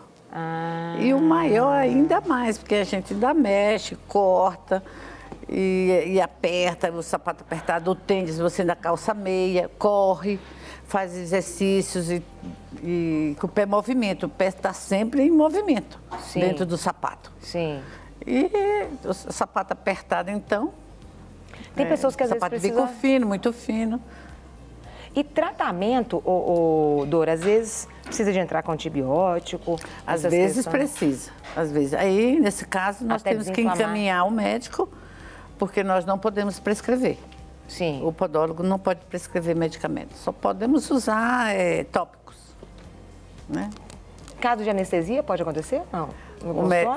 E o maior ainda mais, porque a gente ainda mexe, corta e aperta, o sapato apertado, o tênis, você ainda calça meia, corre, faz exercícios e com o pé em movimento. O pé está sempre em movimento dentro do sapato. Sim. E o sapato apertado, então... Tem pessoas que às vezes precisam... Sapato bico fino, muito fino. E tratamento, Dora, às vezes precisa de entrar com antibiótico? Às vezes precisa. Às vezes. Aí, nesse caso, nós temos que encaminhar o médico, porque nós não podemos prescrever. Sim. O podólogo não pode prescrever medicamentos. Só podemos usar tópicos, né? caso de anestesia, pode acontecer? Não.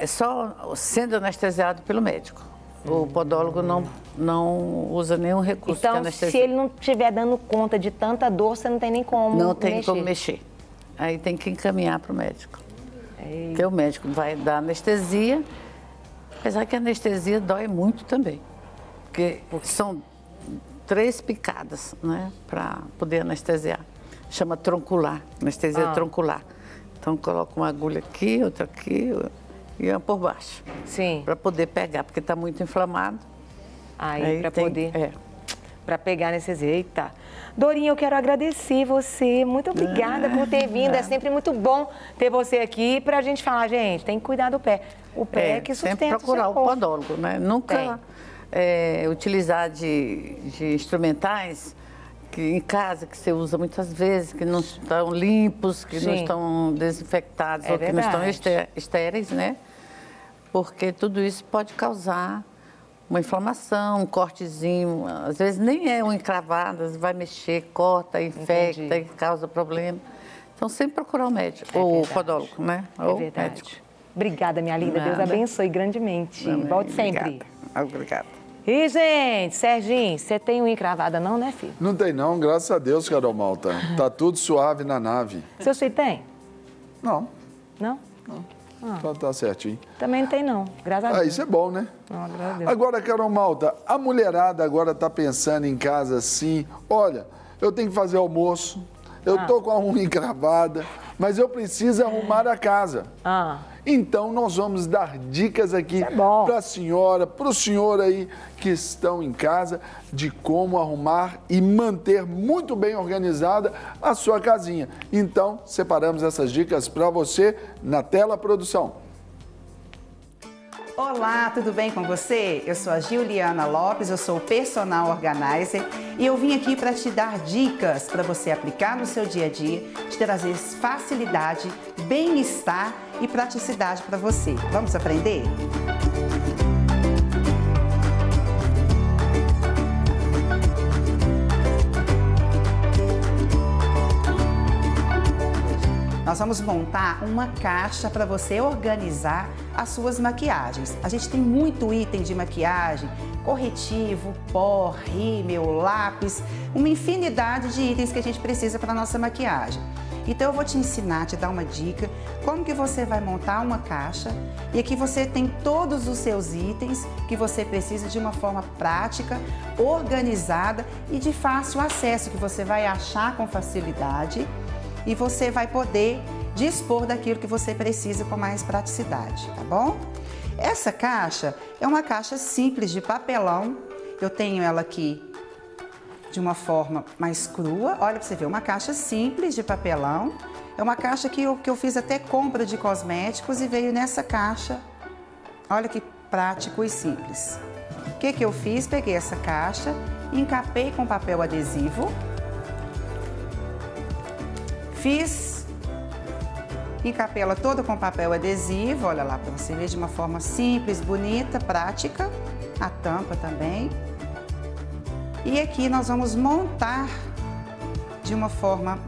Só sendo anestesiado pelo médico. O podólogo não usa nenhum recurso de anestesia. Então, se ele não estiver dando conta de tanta dor, você não tem nem como mexer. Não tem como mexer. Aí tem que encaminhar para o médico. Porque o médico vai dar anestesia, apesar que a anestesia dói muito também. Porque são 3 picadas, né, para poder anestesiar. Chama troncular, anestesia troncular. Então, coloca uma agulha aqui, outra aqui e uma por baixo. Sim. Para poder pegar, porque está muito inflamado. Aí para poder... Para pegar anestesia. Eita. Dorinha, eu quero agradecer você. Muito obrigada por ter vindo. É sempre muito bom ter você aqui para a gente falar, gente, tem que cuidar do pé. O pé é que sustenta sempre procurar o podólogo, né? Nunca utilizar de instrumentais que em casa, que você usa muitas vezes, que não estão limpos, que não estão desinfectados ou que não estão estéreis, né? Porque tudo isso pode causar uma inflamação, um cortezinho, às vezes nem é uma encravada, vai mexer, corta, infecta e causa problema. Então, sempre procurar o médico, ou o podólogo, né? Ou o médico. Obrigada, minha linda. Deus abençoe grandemente. Volte sempre. Obrigada. E, gente, Serginho, você tem unha encravada não, né, filho? Não tem não, graças a Deus, Carol Malta. Tá tudo suave na nave. Seu filho tem? Não. Não? Não. Tá certinho. Também não tem não, graças a Deus. Isso é bom, né? Não, graças a Deus. Agora, Carol Malta, a mulherada agora tá pensando em casa assim, olha, eu tenho que fazer almoço, eu tô com a unha encravada, mas eu preciso arrumar a casa. Então, nós vamos dar dicas aqui para a senhora, para o senhor aí que estão em casa, de como arrumar e manter muito bem organizada a sua casinha. Então, separamos essas dicas para você na tela, produção. Olá, tudo bem com você? Eu sou a Juliana Lopes, eu sou personal organizer e eu vim aqui para te dar dicas para você aplicar no seu dia a dia, te trazer facilidade, bem-estar e praticidade para você. Vamos aprender? Nós vamos montar uma caixa para você organizar as suas maquiagens. A gente tem muito item de maquiagem, corretivo, pó, rímel, lápis, uma infinidade de itens que a gente precisa para a nossa maquiagem. Então eu vou te ensinar, te dar uma dica, como que você vai montar uma caixa e aqui você tem todos os seus itens que você precisa de uma forma prática, organizada e de fácil acesso, que você vai achar com facilidade. E você vai poder dispor daquilo que você precisa com mais praticidade, tá bom? Essa caixa é uma caixa simples de papelão. Eu tenho ela aqui de uma forma mais crua. Olha para você ver, uma caixa simples de papelão. É uma caixa que eu fiz até compra de cosméticos e veio nessa caixa. Olha que prático e simples. O que eu fiz? Peguei essa caixa, encapei com papel adesivo. Fiz, encapei ela toda com papel adesivo, olha lá, para você ver de uma forma simples, bonita, prática, a tampa também. E aqui nós vamos montar de uma forma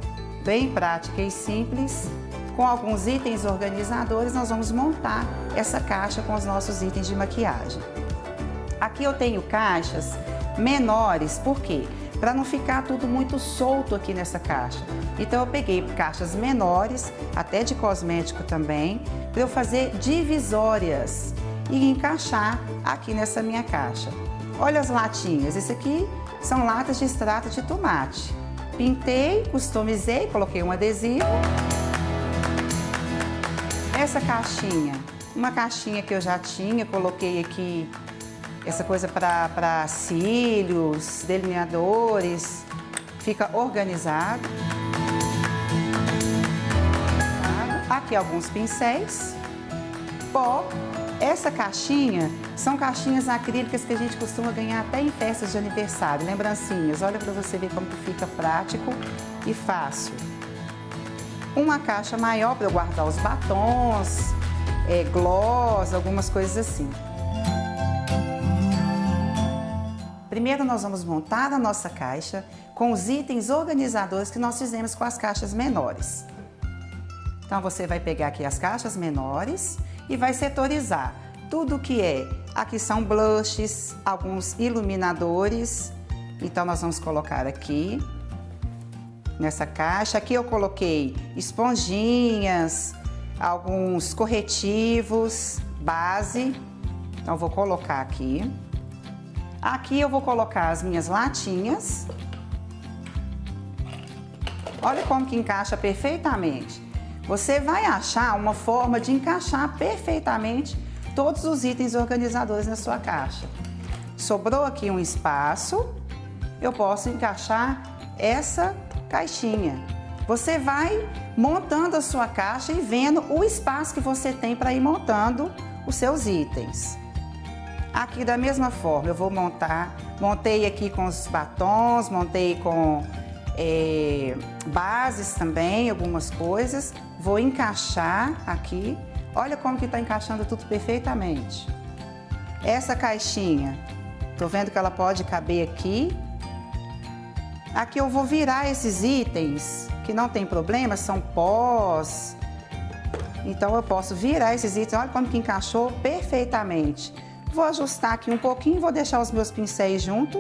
bem prática e simples, com alguns itens organizadores, nós vamos montar essa caixa com os nossos itens de maquiagem. Aqui eu tenho caixas menores, por quê? Para não ficar tudo muito solto aqui nessa caixa. Então eu peguei caixas menores, até de cosmético também, para eu fazer divisórias e encaixar aqui nessa minha caixa. Olha as latinhas, esse aqui são latas de extrato de tomate. Pintei, customizei, coloquei um adesivo. Essa caixinha, uma caixinha que eu já tinha, coloquei aqui essa coisa para cílios, delineadores, fica organizado. Aqui alguns pincéis, pó. Essa caixinha são caixinhas acrílicas que a gente costuma ganhar até em festas de aniversário, lembrancinhas. Olha para você ver como que fica prático e fácil. Uma caixa maior para eu guardar os batons, gloss, algumas coisas assim. Primeiro nós vamos montar a nossa caixa com os itens organizadores que nós fizemos com as caixas menores. Então, você vai pegar aqui as caixas menores e vai setorizar tudo que é. Aqui são blushes, alguns iluminadores. Então, nós vamos colocar aqui nessa caixa. Aqui eu coloquei esponjinhas, alguns corretivos, base. Então, vou colocar aqui. Aqui eu vou colocar as minhas latinhas. Olha como que encaixa perfeitamente. Você vai achar uma forma de encaixar perfeitamente todos os itens organizadores na sua caixa. Sobrou aqui um espaço, eu posso encaixar essa caixinha. Você vai montando a sua caixa e vendo o espaço que você tem para ir montando os seus itens. Aqui da mesma forma eu vou montei aqui com os batons, montei com bases também, algumas coisas. Vou encaixar aqui. Olha como que está encaixando tudo perfeitamente. Essa caixinha, tô vendo que ela pode caber aqui. Aqui eu vou virar esses itens, que não tem problema, são pós. Então eu posso virar esses itens. Olha como que encaixou perfeitamente. Vou ajustar aqui um pouquinho, vou deixar os meus pincéis junto,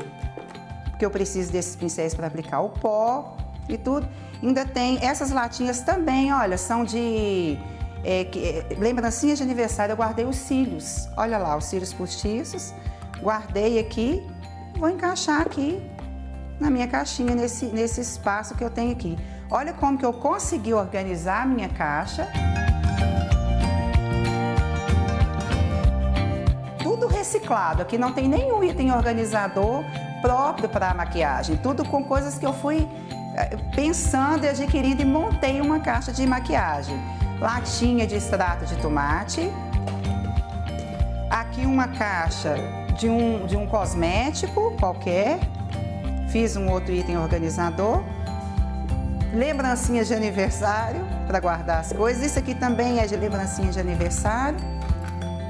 porque eu preciso desses pincéis para aplicar o pó e tudo. Ainda tem essas latinhas também, olha, são de lembrancinhas de aniversário. Eu guardei os cílios, olha lá, os cílios postiços. Guardei aqui, vou encaixar aqui na minha caixinha, nesse espaço que eu tenho aqui. Olha como que eu consegui organizar a minha caixa. Tudo reciclado, aqui não tem nenhum item organizador próprio para a maquiagem. Tudo com coisas que eu fui pensando e adquirindo e montei uma caixa de maquiagem. Latinha de extrato de tomate. Aqui uma caixa de um cosmético qualquer. Fiz um outro item organizador. Lembrancinhas de aniversário para guardar as coisas. Isso aqui também é de lembrancinha de aniversário.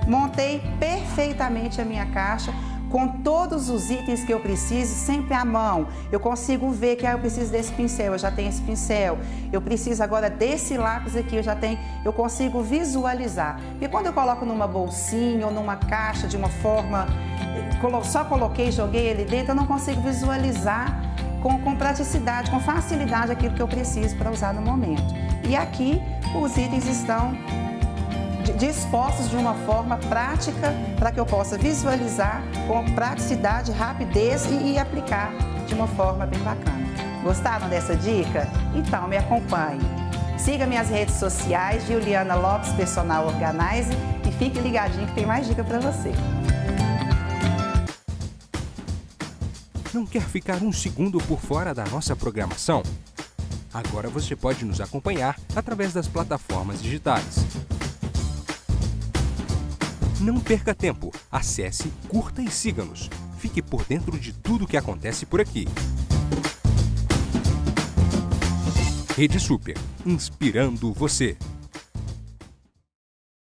Montei perfeitamente a minha caixa com todos os itens que eu preciso, sempre à mão. Eu consigo ver que eu preciso desse pincel, eu já tenho esse pincel. Eu preciso agora desse lápis aqui, eu consigo visualizar. E quando eu coloco numa bolsinha ou numa caixa de uma forma, só coloquei, joguei ele dentro, eu não consigo visualizar com praticidade, com facilidade aquilo que eu preciso para usar no momento. E aqui os itens estão dispostos de uma forma prática para que eu possa visualizar com praticidade, rapidez e aplicar de uma forma bem bacana. Gostaram dessa dica? Então me acompanhe. Siga minhas redes sociais, Juliana Lopes Personal Organize, e fique ligadinho que tem mais dica para você. Não quer ficar um segundo por fora da nossa programação? Agora você pode nos acompanhar através das plataformas digitais. Não perca tempo, acesse, curta e siga-nos. Fique por dentro de tudo o que acontece por aqui. Rede Super, inspirando você.